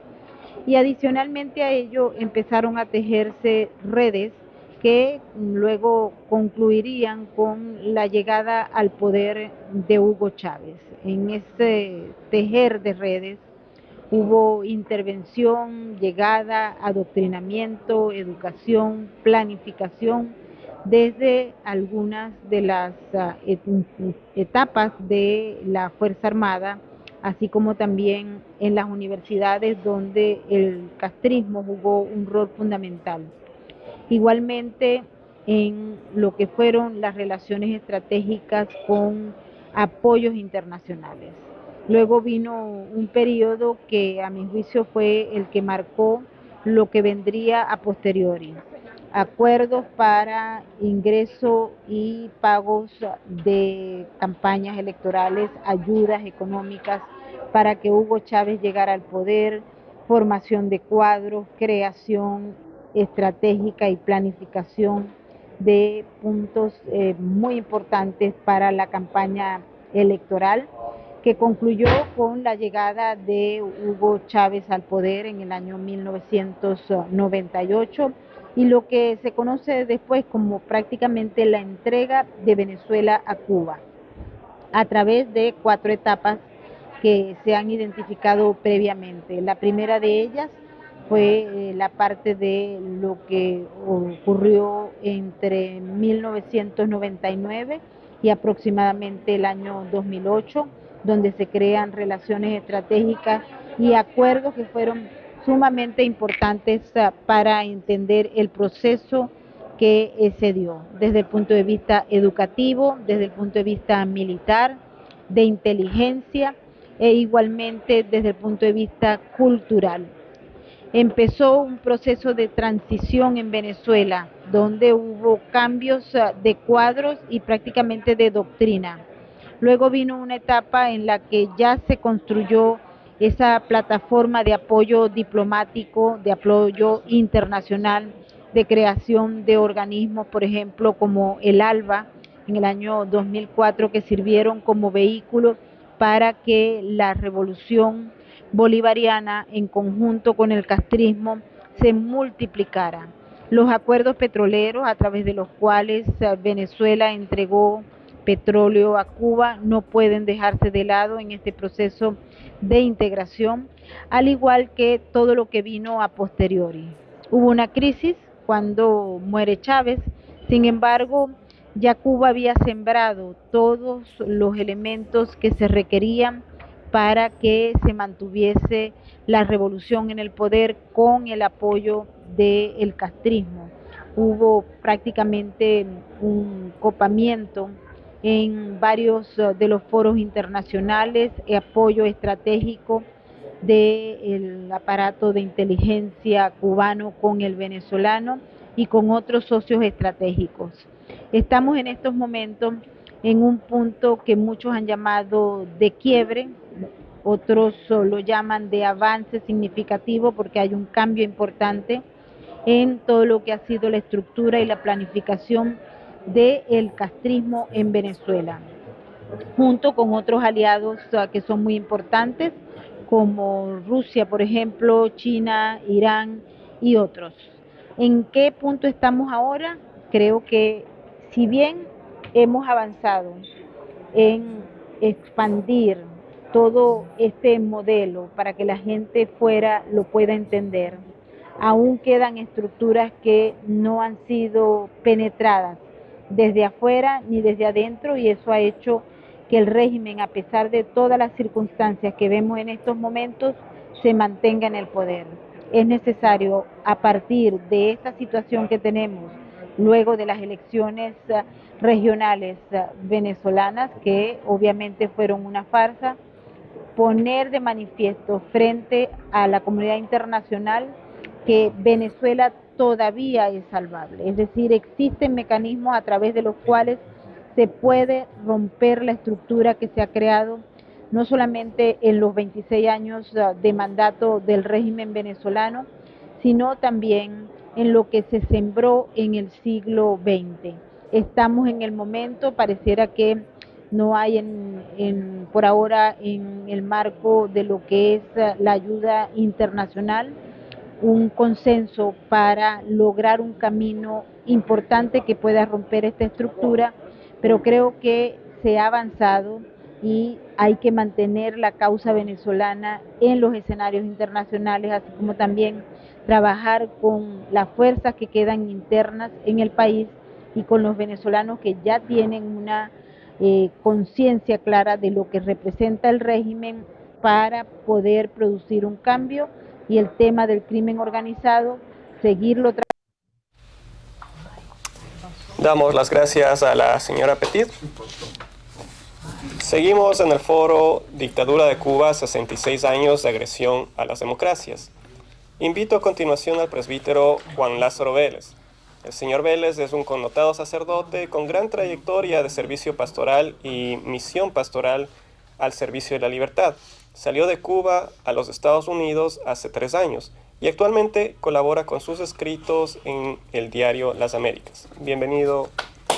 y adicionalmente a ello empezaron a tejerse redes que luego concluirían con la llegada al poder de Hugo Chávez. En ese tejer de redes Hubo intervención, llegada, adoctrinamiento, educación, planificación, desde algunas de las etapas de la Fuerza Armada, así como también en las universidades donde el castrismo jugó un rol fundamental. Igualmente en lo que fueron las relaciones estratégicas con apoyos internacionales. Luego vino un periodo que a mi juicio fue el que marcó lo que vendría a posteriori. Acuerdos para ingreso y pagos de campañas electorales, ayudas económicas para que Hugo Chávez llegara al poder, formación de cuadros, creación estratégica y planificación de puntos muy importantes para la campaña electoral, que concluyó con la llegada de Hugo Chávez al poder en el año 1998 y lo que se conoce después como prácticamente la entrega de Venezuela a Cuba, a través de 4 etapas que se han identificado previamente. La primera de ellas fue la parte de lo que ocurrió entre 1999 y aproximadamente el año 2008, donde se crean relaciones estratégicas y acuerdos que fueron sumamente importantes para entender el proceso que se dio desde el punto de vista educativo, desde el punto de vista militar, de inteligencia e igualmente desde el punto de vista cultural. Empezó un proceso de transición en Venezuela, donde hubo cambios de cuadros y prácticamente de doctrina. Luego vino una etapa en la que ya se construyó esa plataforma de apoyo diplomático, de apoyo internacional, de creación de organismos, por ejemplo, como el ALBA, en el año 2004, que sirvieron como vehículo para que la revolución bolivariana, en conjunto con el castrismo, se multiplicara. Los acuerdos petroleros a través de los cuales Venezuela entregó petróleo a Cuba no pueden dejarse de lado en este proceso de integración, al igual que todo lo que vino a posteriori. Hubo una crisis cuando muere Chávez, sin embargo, ya Cuba había sembrado todos los elementos que se requerían para que se mantuviese la revolución en el poder con el apoyo del castrismo. Hubo prácticamente un copamiento en varios de los foros internacionales, apoyo estratégico del aparato de inteligencia cubano con el venezolano y con otros socios estratégicos. Estamos en estos momentos en un punto que muchos han llamado de quiebre, otros lo llaman de avance significativo porque hay un cambio importante en todo lo que ha sido la estructura y la planificación del castrismo en Venezuela, junto con otros aliados que son muy importantes, como Rusia, por ejemplo, China, Irán y otros. ¿En qué punto estamos ahora? Creo que si bien hemos avanzado en expandir todo este modelo para que la gente fuera lo pueda entender, aún quedan estructuras que no han sido penetradas desde afuera ni desde adentro, y eso ha hecho que el régimen, a pesar de todas las circunstancias que vemos en estos momentos, se mantenga en el poder. Es necesario, a partir de esta situación que tenemos, luego de las elecciones regionales venezolanas, que obviamente fueron una farsa, poner de manifiesto frente a la comunidad internacional que Venezuela todavía es salvable. Es decir, existen mecanismos a través de los cuales se puede romper la estructura que se ha creado no solamente en los 26 años de mandato del régimen venezolano, sino también en lo que se sembró en el siglo XX. Estamos en el momento, pareciera que no hay por ahora en el marco de lo que es la ayuda internacional un consenso para lograr un camino importante que pueda romper esta estructura, pero creo que se ha avanzado y hay que mantener la causa venezolana en los escenarios internacionales, así como también trabajar con las fuerzas que quedan internas en el país y con los venezolanos que ya tienen una conciencia clara de lo que representa el régimen para poder producir un cambio, y el tema del crimen organizado, seguirlo. Damos las gracias a la señora Petit. Seguimos en el foro Dictadura de Cuba, 66 años de agresión a las democracias. Invito a continuación al presbítero Juan Lázaro Vélez. El señor Vélez es un connotado sacerdote con gran trayectoria de servicio pastoral y misión pastoral al servicio de la libertad. Salió de Cuba a los Estados Unidos hace 3 años y actualmente colabora con sus escritos en el diario Las Américas. Bienvenido,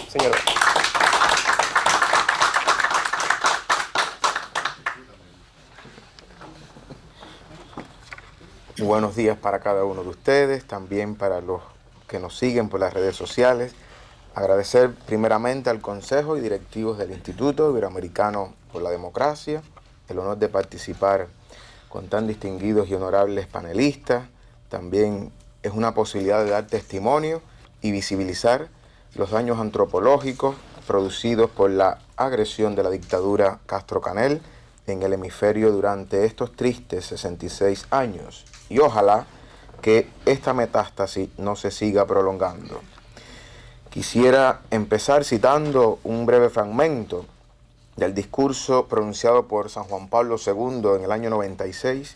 señor Vélez. Buenos días para cada uno de ustedes, también para los que nos siguen por las redes sociales. Agradecer primeramente al Consejo y directivos del Instituto Iberoamericano por la Democracia, el honor de participar con tan distinguidos y honorables panelistas. También es una posibilidad de dar testimonio y visibilizar los daños antropológicos producidos por la agresión de la dictadura Castro-Canel en el hemisferio durante estos tristes 66 años. Y ojalá que esta metástasis no se siga prolongando. Quisiera empezar citando un breve fragmento del discurso pronunciado por San Juan Pablo II en el año 96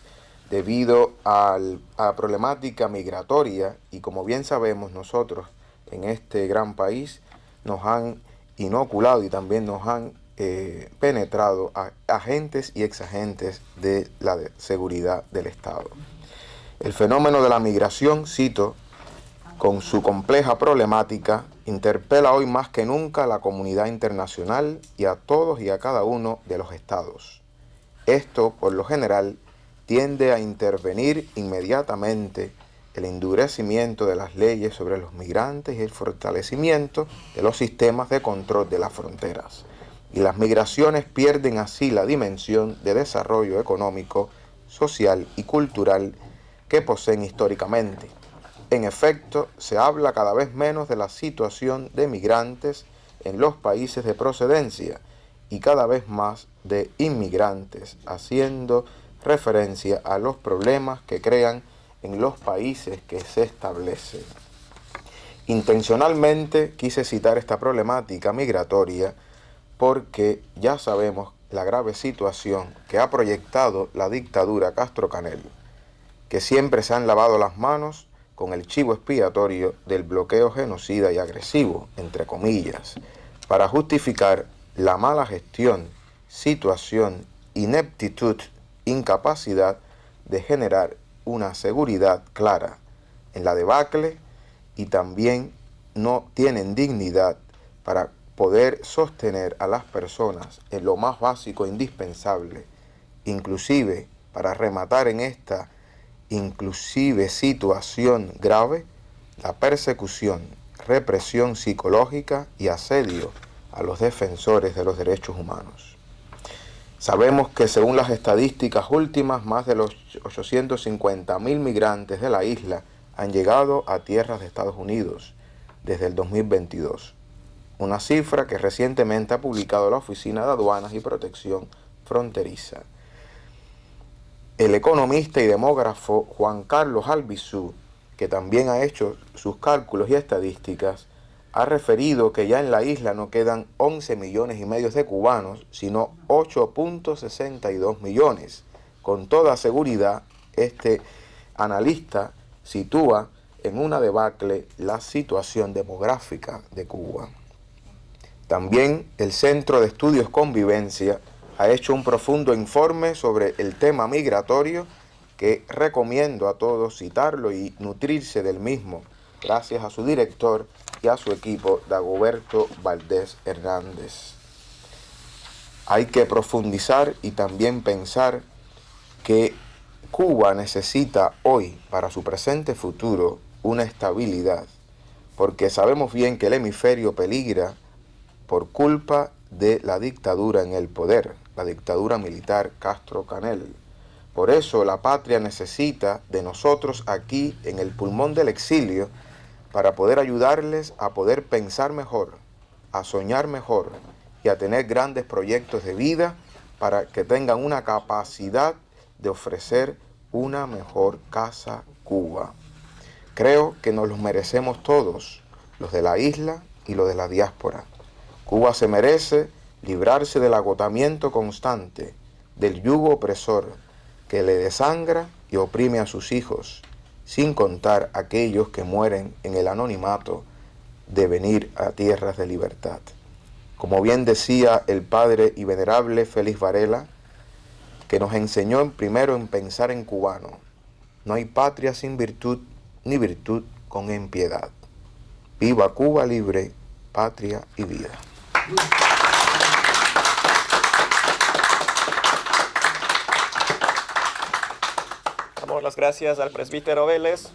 debido a la problemática migratoria, y como bien sabemos nosotros en este gran país nos han inoculado y también nos han penetrado a agentes y exagentes de la seguridad del Estado. El fenómeno de la migración, cito, con su compleja problemática, interpela hoy más que nunca a la comunidad internacional y a todos y a cada uno de los estados. Esto, por lo general, tiende a intervenir inmediatamente el endurecimiento de las leyes sobre los migrantes y el fortalecimiento de los sistemas de control de las fronteras. Y las migraciones pierden así la dimensión de desarrollo económico, social y cultural que poseen históricamente. En efecto, se habla cada vez menos de la situación de migrantes en los países de procedencia y cada vez más de inmigrantes, haciendo referencia a los problemas que crean en los países que se establecen. Intencionalmente quise citar esta problemática migratoria porque ya sabemos la grave situación que ha proyectado la dictadura Castro-Canel, que siempre se han lavado las manos con el chivo expiatorio del bloqueo genocida y agresivo, entre comillas, para justificar la mala gestión, situación, ineptitud, incapacidad de generar una seguridad clara en la debacle, y también no tienen dignidad para poder sostener a las personas en lo más básico e indispensable, inclusive para rematar en esta situación grave, la persecución, represión psicológica y asedio a los defensores de los derechos humanos. Sabemos que según las estadísticas últimas, más de los 850.000 migrantes de la isla han llegado a tierras de Estados Unidos desde el 2022, una cifra que recientemente ha publicado la Oficina de Aduanas y Protección Fronteriza. El economista y demógrafo Juan Carlos Albizu, que también ha hecho sus cálculos y estadísticas, ha referido que ya en la isla no quedan 11 millones y medio de cubanos, sino 8.62 millones. Con toda seguridad, este analista sitúa en una debacle la situación demográfica de Cuba. También el Centro de Estudios Convivencia ha hecho un profundo informe sobre el tema migratorio que recomiendo a todos citarlo y nutrirse del mismo, gracias a su director y a su equipo, Dagoberto Valdés Hernández. Hay que profundizar y también pensar que Cuba necesita hoy, para su presente futuro, una estabilidad, porque sabemos bien que el hemisferio peligra por culpa de la dictadura en el poder, la dictadura militar Castro-Canel. Por eso la patria necesita de nosotros aquí en el pulmón del exilio para poder ayudarles a poder pensar mejor, a soñar mejor y a tener grandes proyectos de vida para que tengan una capacidad de ofrecer una mejor casa Cuba. Creo que nos los merecemos todos, los de la isla y los de la diáspora. Cuba se merece librarse del agotamiento constante, del yugo opresor que le desangra y oprime a sus hijos, sin contar aquellos que mueren en el anonimato de venir a tierras de libertad. Como bien decía el padre y venerable Félix Varela, que nos enseñó primero en pensar en cubano: no hay patria sin virtud, ni virtud con impiedad. Viva Cuba libre, patria y vida. Damos las gracias al presbítero Vélez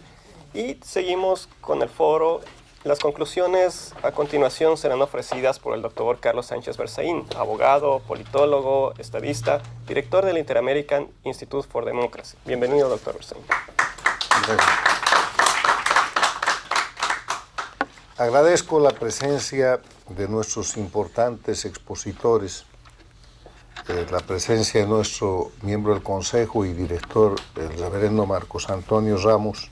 y seguimos con el foro. Las conclusiones a continuación serán ofrecidas por el doctor Carlos Sánchez Berzaín, abogado, politólogo, estadista, director del Inter-American Institute for Democracy. Bienvenido, doctor Berzaín. Agradezco la presencia de nuestros importantes expositores, la presencia de nuestro miembro del Consejo y director, el reverendo Marcos Antonio Ramos,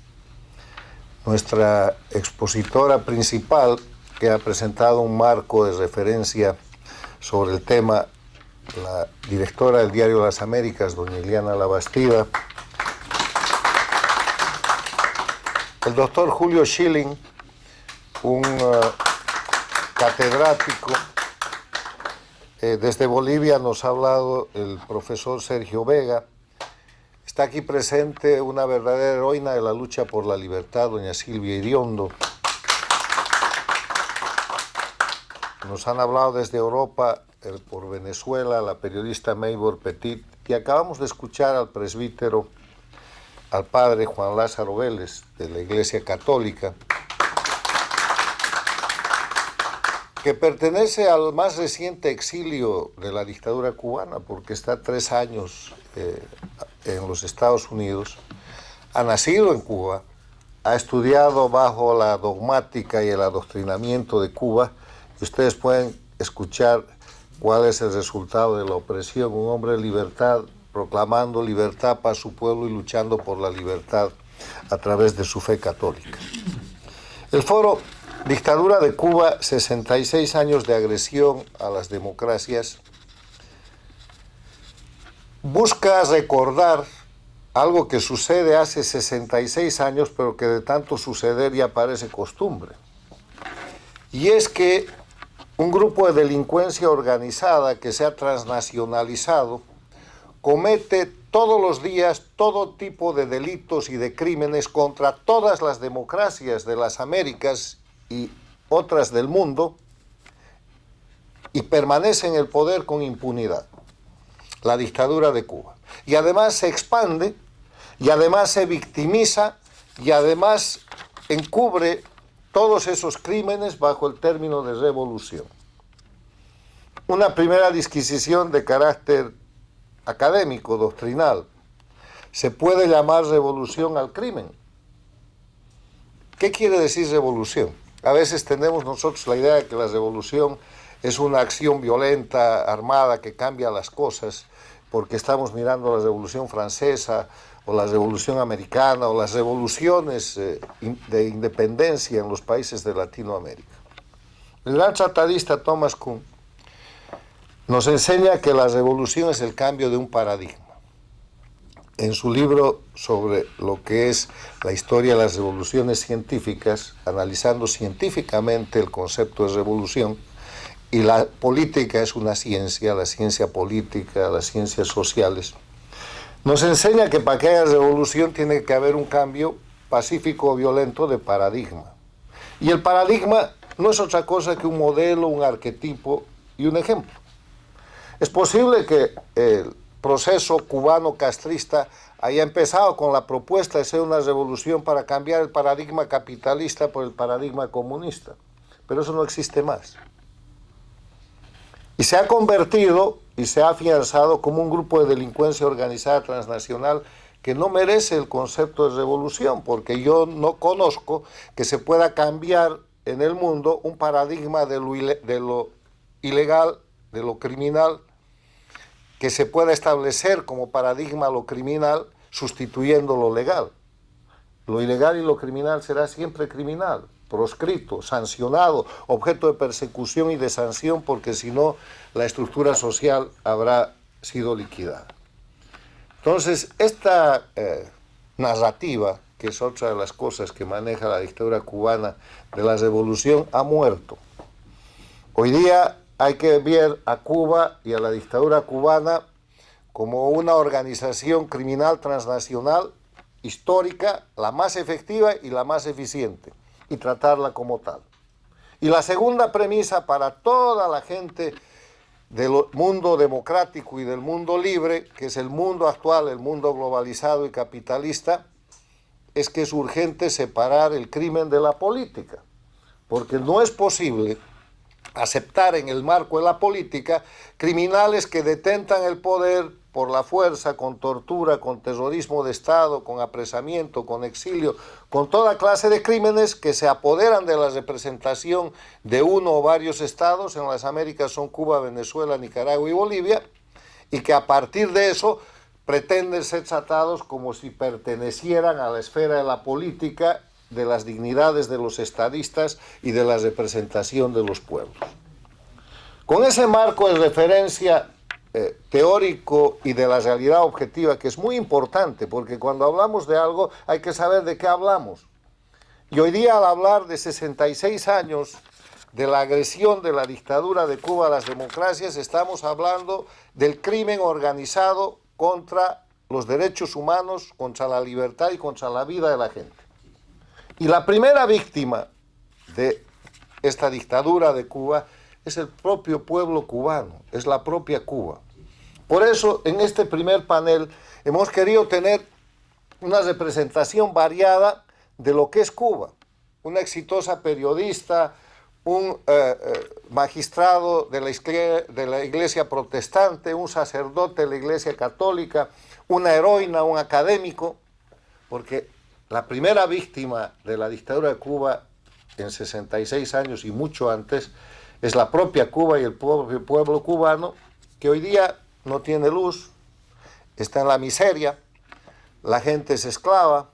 nuestra expositora principal, que ha presentado un marco de referencia sobre el tema, la directora del Diario Las Américas, doña Ileana Labastida, el doctor Julio Schilling, un catedrático. Desde Bolivia nos ha hablado el profesor Sergio Vega. Está aquí presente una verdadera heroína de la lucha por la libertad, doña Silvia Iriondo. Nos han hablado desde Europa, por Venezuela, la periodista Maybor Petit, y acabamos de escuchar al presbítero, al padre Juan Lázaro Vélez, de la Iglesia Católica, que pertenece al más reciente exilio de la dictadura cubana, porque está 3 años en los Estados Unidos, ha nacido en Cuba, ha estudiado bajo la dogmática y el adoctrinamiento de Cuba, y ustedes pueden escuchar cuál es el resultado de la opresión, un hombre de libertad, proclamando libertad para su pueblo y luchando por la libertad a través de su fe católica. El foro Dictadura de Cuba, 66 años de agresión a las democracias, busca recordar algo que sucede hace 66 años, pero que de tanto suceder ya parece costumbre. Y es que un grupo de delincuencia organizada que se ha transnacionalizado comete todos los días todo tipo de delitos y de crímenes contra todas las democracias de las Américas y otras del mundo, y permanece en el poder con impunidad. La dictadura de Cuba. Y además se expande, y además se victimiza, y además encubre todos esos crímenes bajo el término de revolución. Una primera disquisición de carácter académico, doctrinal. ¿Se puede llamar revolución al crimen? ¿Qué quiere decir revolución? A veces tenemos nosotros la idea de que la revolución es una acción violenta, armada, que cambia las cosas, porque estamos mirando la Revolución Francesa, o la Revolución Americana, o las revoluciones de independencia en los países de Latinoamérica. El gran tratadista Thomas Kuhn nos enseña que la revolución es el cambio de un paradigma. En su libro sobre lo que es la historia de las revoluciones científicas, analizando científicamente el concepto de revolución, y la política es una ciencia, la ciencia política, las ciencias sociales, nos enseña que para que haya revolución tiene que haber un cambio pacífico o violento de paradigma. Y el paradigma no es otra cosa que un modelo, un arquetipo y un ejemplo. Es posible que el proceso cubano castrista haya empezado con la propuesta de ser una revolución para cambiar el paradigma capitalista por el paradigma comunista, pero eso no existe más. y se ha convertido y se ha afianzado como un grupo de delincuencia organizada transnacional que no merece el concepto de revolución, porque yo no conozco que se pueda cambiar en el mundo un paradigma de lo ilegal, de lo criminal, que se pueda establecer como paradigma lo criminal sustituyendo lo legal. Lo ilegal y lo criminal será siempre criminal, proscrito, sancionado, objeto de persecución y de sanción, porque si no, la estructura social habrá sido liquidada. Entonces, esta narrativa, que es otra de las cosas que maneja la dictadura cubana de la revolución, ha muerto. Hoy día hay que ver a Cuba y a la dictadura cubana como una organización criminal transnacional histórica, la más efectiva y la más eficiente, y tratarla como tal. Y la segunda premisa para toda la gente del mundo democrático y del mundo libre, que es el mundo actual, el mundo globalizado y capitalista, es que es urgente separar el crimen de la política, porque no es posible aceptar en el marco de la política criminales que detentan el poder por la fuerza, con tortura, con terrorismo de Estado, con apresamiento, con exilio, con toda clase de crímenes que se apoderan de la representación de uno o varios estados. En las Américas son Cuba, Venezuela, Nicaragua y Bolivia, y que a partir de eso pretenden ser tratados como si pertenecieran a la esfera de la política, de las dignidades de los estadistas y de la representación de los pueblos. Con ese marco de referencia teórico y de la realidad objetiva, que es muy importante, porque cuando hablamos de algo hay que saber de qué hablamos. Y hoy día, al hablar de 66 años de la agresión de la dictadura de Cuba a las democracias, estamos hablando del crimen organizado contra los derechos humanos, contra la libertad y contra la vida de la gente. Y la primera víctima de esta dictadura de Cuba es el propio pueblo cubano, es la propia Cuba. Por eso, en este primer panel hemos querido tener una representación variada de lo que es Cuba. Una exitosa periodista, un magistrado de la iglesia protestante, un sacerdote de la iglesia católica, una heroína, un académico, porque la primera víctima de la dictadura de Cuba en 66 años y mucho antes es la propia Cuba y el propio pueblo cubano, que hoy día no tiene luz, está en la miseria, la gente es esclava,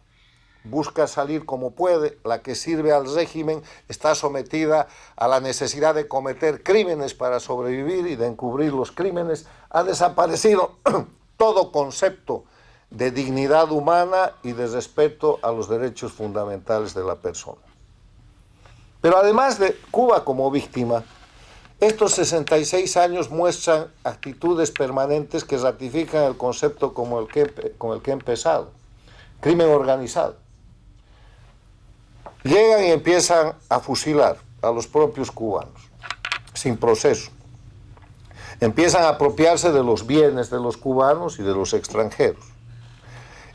busca salir como puede, la que sirve al régimen está sometida a la necesidad de cometer crímenes para sobrevivir y de encubrir los crímenes. Ha desaparecido todo concepto de dignidad humana y de respeto a los derechos fundamentales de la persona. Pero además de Cuba como víctima, estos 66 años muestran actitudes permanentes que ratifican el concepto con el que he empezado: crimen organizado. Llegan y empiezan a fusilar a los propios cubanos, sin proceso. Empiezan a apropiarse de los bienes de los cubanos y de los extranjeros.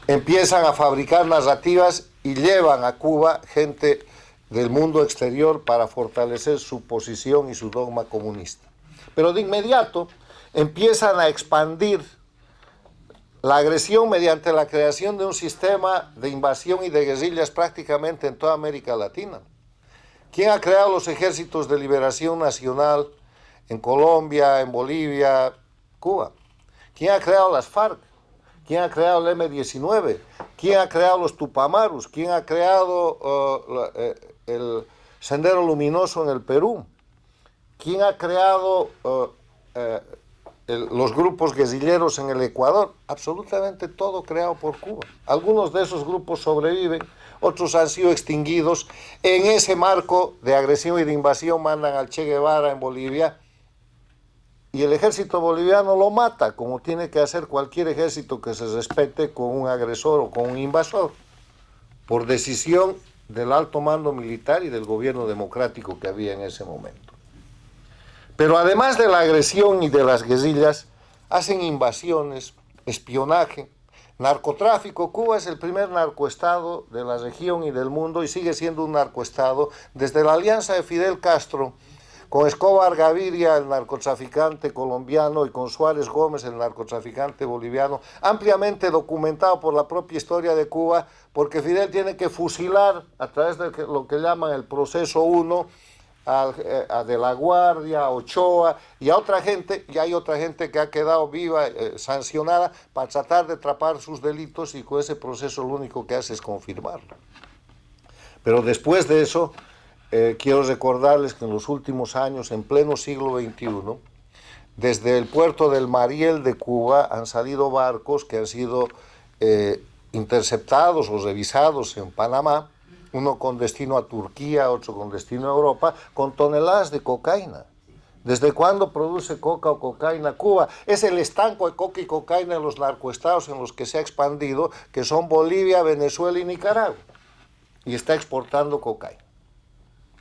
Empiezan a fabricar narrativas y llevan a Cuba gente del mundo exterior para fortalecer su posición y su dogma comunista. Pero de inmediato empiezan a expandir la agresión mediante la creación de un sistema de invasión y de guerrillas prácticamente en toda América Latina. ¿Quién ha creado los ejércitos de liberación nacional en Colombia, en Bolivia, Cuba? ¿Quién ha creado las FARC? ¿Quién ha creado el M-19? ¿Quién ha creado los Tupamarus? ¿Quién ha creado el Sendero Luminoso en el Perú? ¿Quién ha creado los grupos guerrilleros en el Ecuador? Absolutamente todo creado por Cuba. Algunos de esos grupos sobreviven, otros han sido extinguidos. En ese marco de agresión y de invasión mandan al Che Guevara en Bolivia, y el ejército boliviano lo mata, como tiene que hacer cualquier ejército que se respete con un agresor o con un invasor, por decisión del alto mando militar y del gobierno democrático que había en ese momento. Pero además de la agresión y de las guerrillas, hacen invasiones, espionaje, narcotráfico. Cuba es el primer narcoestado de la región y del mundo y sigue siendo un narcoestado desde la alianza de Fidel Castro con Escobar Gaviria, el narcotraficante colombiano, y con Suárez Gómez, el narcotraficante boliviano, ampliamente documentado por la propia historia de Cuba, porque Fidel tiene que fusilar a través de lo que llaman el proceso 1 a De la Guardia, a Ochoa y a otra gente, y hay otra gente que ha quedado viva, sancionada, para tratar de tapar sus delitos, y con ese proceso lo único que hace es confirmarlo. Pero después de eso, quiero recordarles que en los últimos años, en pleno siglo XXI, desde el puerto del Mariel de Cuba han salido barcos que han sido interceptados o revisados en Panamá, uno con destino a Turquía, otro con destino a Europa, con toneladas de cocaína. ¿Desde cuándo produce coca o cocaína Cuba? Es el estanco de coca y cocaína en los narcoestados en los que se ha expandido, que son Bolivia, Venezuela y Nicaragua. Y está exportando cocaína.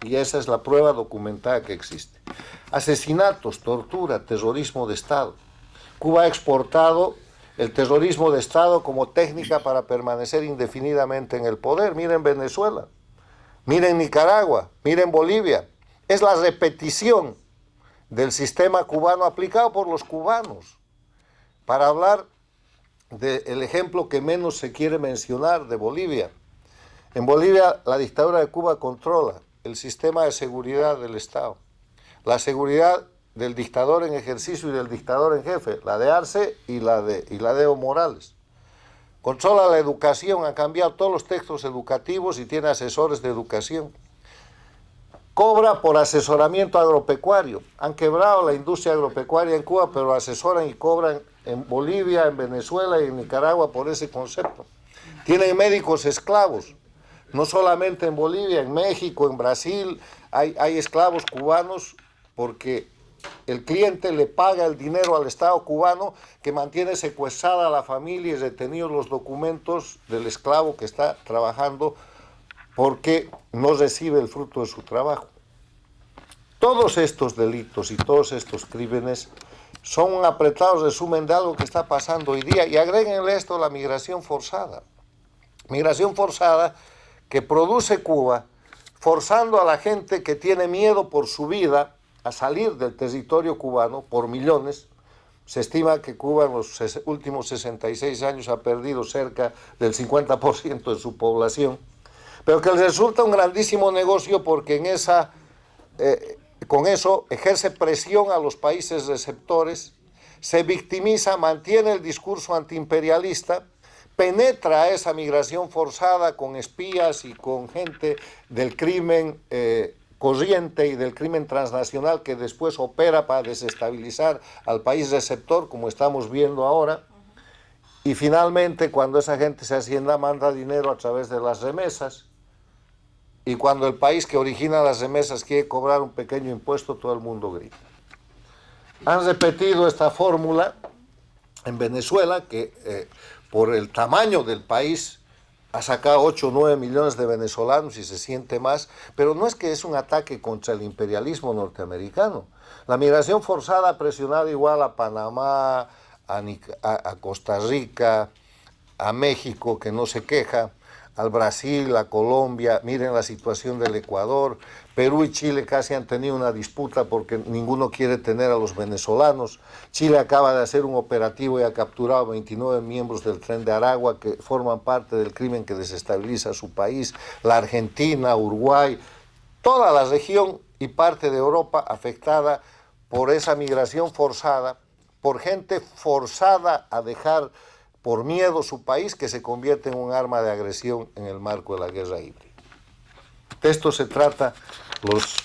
Y esa es la prueba documentada que existe. Asesinatos, tortura, terrorismo de Estado. Cuba ha exportado el terrorismo de Estado como técnica para permanecer indefinidamente en el poder. Miren Venezuela, miren Nicaragua, miren Bolivia. Es la repetición del sistema cubano aplicado por los cubanos. Para hablar del ejemplo que menos se quiere mencionar, de Bolivia. En Bolivia, la dictadura de Cuba controla el sistema de seguridad del Estado, la seguridad del dictador en ejercicio y del dictador en jefe, la de Arce y la de Evo Morales. Controla la educación, ha cambiado todos los textos educativos y tiene asesores de educación. Cobra por asesoramiento agropecuario. Han quebrado la industria agropecuaria en Cuba, pero asesoran y cobran en Bolivia, en Venezuela y en Nicaragua por ese concepto. Tienen médicos esclavos. No solamente en Bolivia, en México, en Brasil, hay esclavos cubanos porque el cliente le paga el dinero al Estado cubano, que mantiene secuestrada a la familia y retenidos los documentos del esclavo que está trabajando porque no recibe el fruto de su trabajo. Todos estos delitos y todos estos crímenes son un apretado resumen de algo que está pasando hoy día. Y agréguenle esto, la migración forzada. Migración forzada que produce Cuba, forzando a la gente que tiene miedo por su vida a salir del territorio cubano por millones. Se estima que Cuba en los últimos 66 años ha perdido cerca del 50% de su población, pero que les resulta un grandísimo negocio porque con eso ejerce presión a los países receptores, se victimiza, mantiene el discurso antiimperialista, penetra esa migración forzada con espías y con gente del crimen corriente y del crimen transnacional que después opera para desestabilizar al país receptor, como estamos viendo ahora. Y finalmente, cuando esa gente se hacienda, manda dinero a través de las remesas. Y cuando el país que origina las remesas quiere cobrar un pequeño impuesto, todo el mundo grita. Han repetido esta fórmula en Venezuela, que por el tamaño del país ha sacado 8 o 9 millones de venezolanos y se siente más, pero no es que es un ataque contra el imperialismo norteamericano. La migración forzada ha presionado igual a Panamá, a Costa Rica, a México, que no se queja, al Brasil, a Colombia. Miren la situación del Ecuador. Perú y Chile casi han tenido una disputa porque ninguno quiere tener a los venezolanos. Chile acaba de hacer un operativo y ha capturado 29 miembros del Tren de Aragua que forman parte del crimen que desestabiliza su país. La Argentina, Uruguay, toda la región y parte de Europa afectada por esa migración forzada, por gente forzada a dejar por miedo su país, que se convierte en un arma de agresión en el marco de la guerra híbrida. De esto se trata los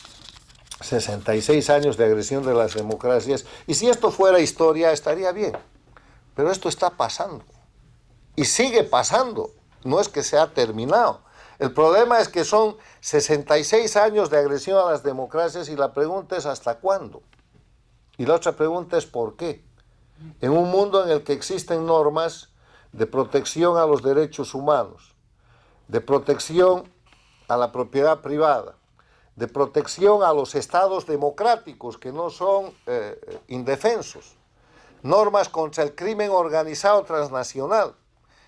66 años de agresión de las democracias, y si esto fuera historia estaría bien, pero esto está pasando, y sigue pasando, no es que se ha terminado. El problema es que son 66 años de agresión a las democracias y la pregunta es ¿hasta cuándo? Y la otra pregunta es ¿por qué? En un mundo en el que existen normas de protección a los derechos humanos, de protección a la propiedad privada, de protección a los estados democráticos que no son indefensos, normas contra el crimen organizado transnacional,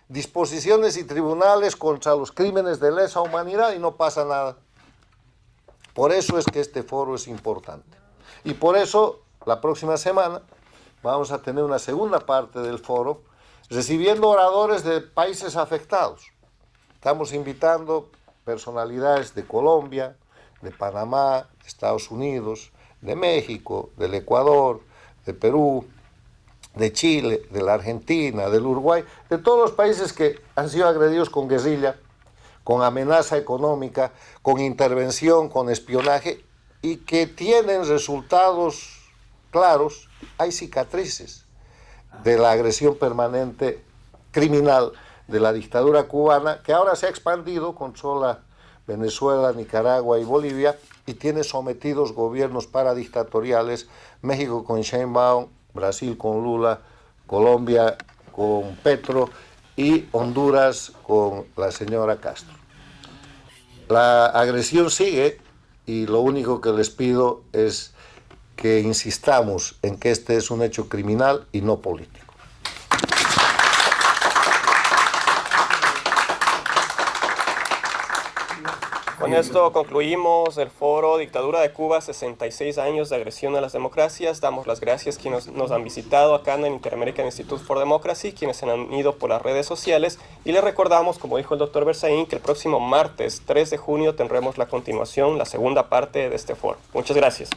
disposiciones y tribunales contra los crímenes de lesa humanidad y no pasa nada. Por eso es que este foro es importante. Y por eso, la próxima semana, vamos a tener una segunda parte del foro, recibiendo oradores de países afectados. Estamos invitando personalidades de Colombia, de Panamá, de Estados Unidos, de México, del Ecuador, de Perú, de Chile, de la Argentina, del Uruguay, de todos los países que han sido agredidos con guerrilla, con amenaza económica, con intervención, con espionaje, y que tienen resultados claros. Hay cicatrices de la agresión permanente criminal de la dictadura cubana, que ahora se ha expandido, controla Venezuela, Nicaragua y Bolivia, y tiene sometidos gobiernos paradictatoriales, México con Sheinbaum, Brasil con Lula, Colombia con Petro y Honduras con la señora Castro. La agresión sigue y lo único que les pido es que insistamos en que este es un hecho criminal y no político. Con esto concluimos el foro Dictadura de Cuba, 66 años de agresión a las democracias. Damos las gracias a quienes nos han visitado acá en el Inter-American Institute for Democracy, quienes se han ido por las redes sociales. Y les recordamos, como dijo el doctor Berzaín, que el próximo martes 3 de junio tendremos la continuación, la segunda parte de este foro. Muchas gracias.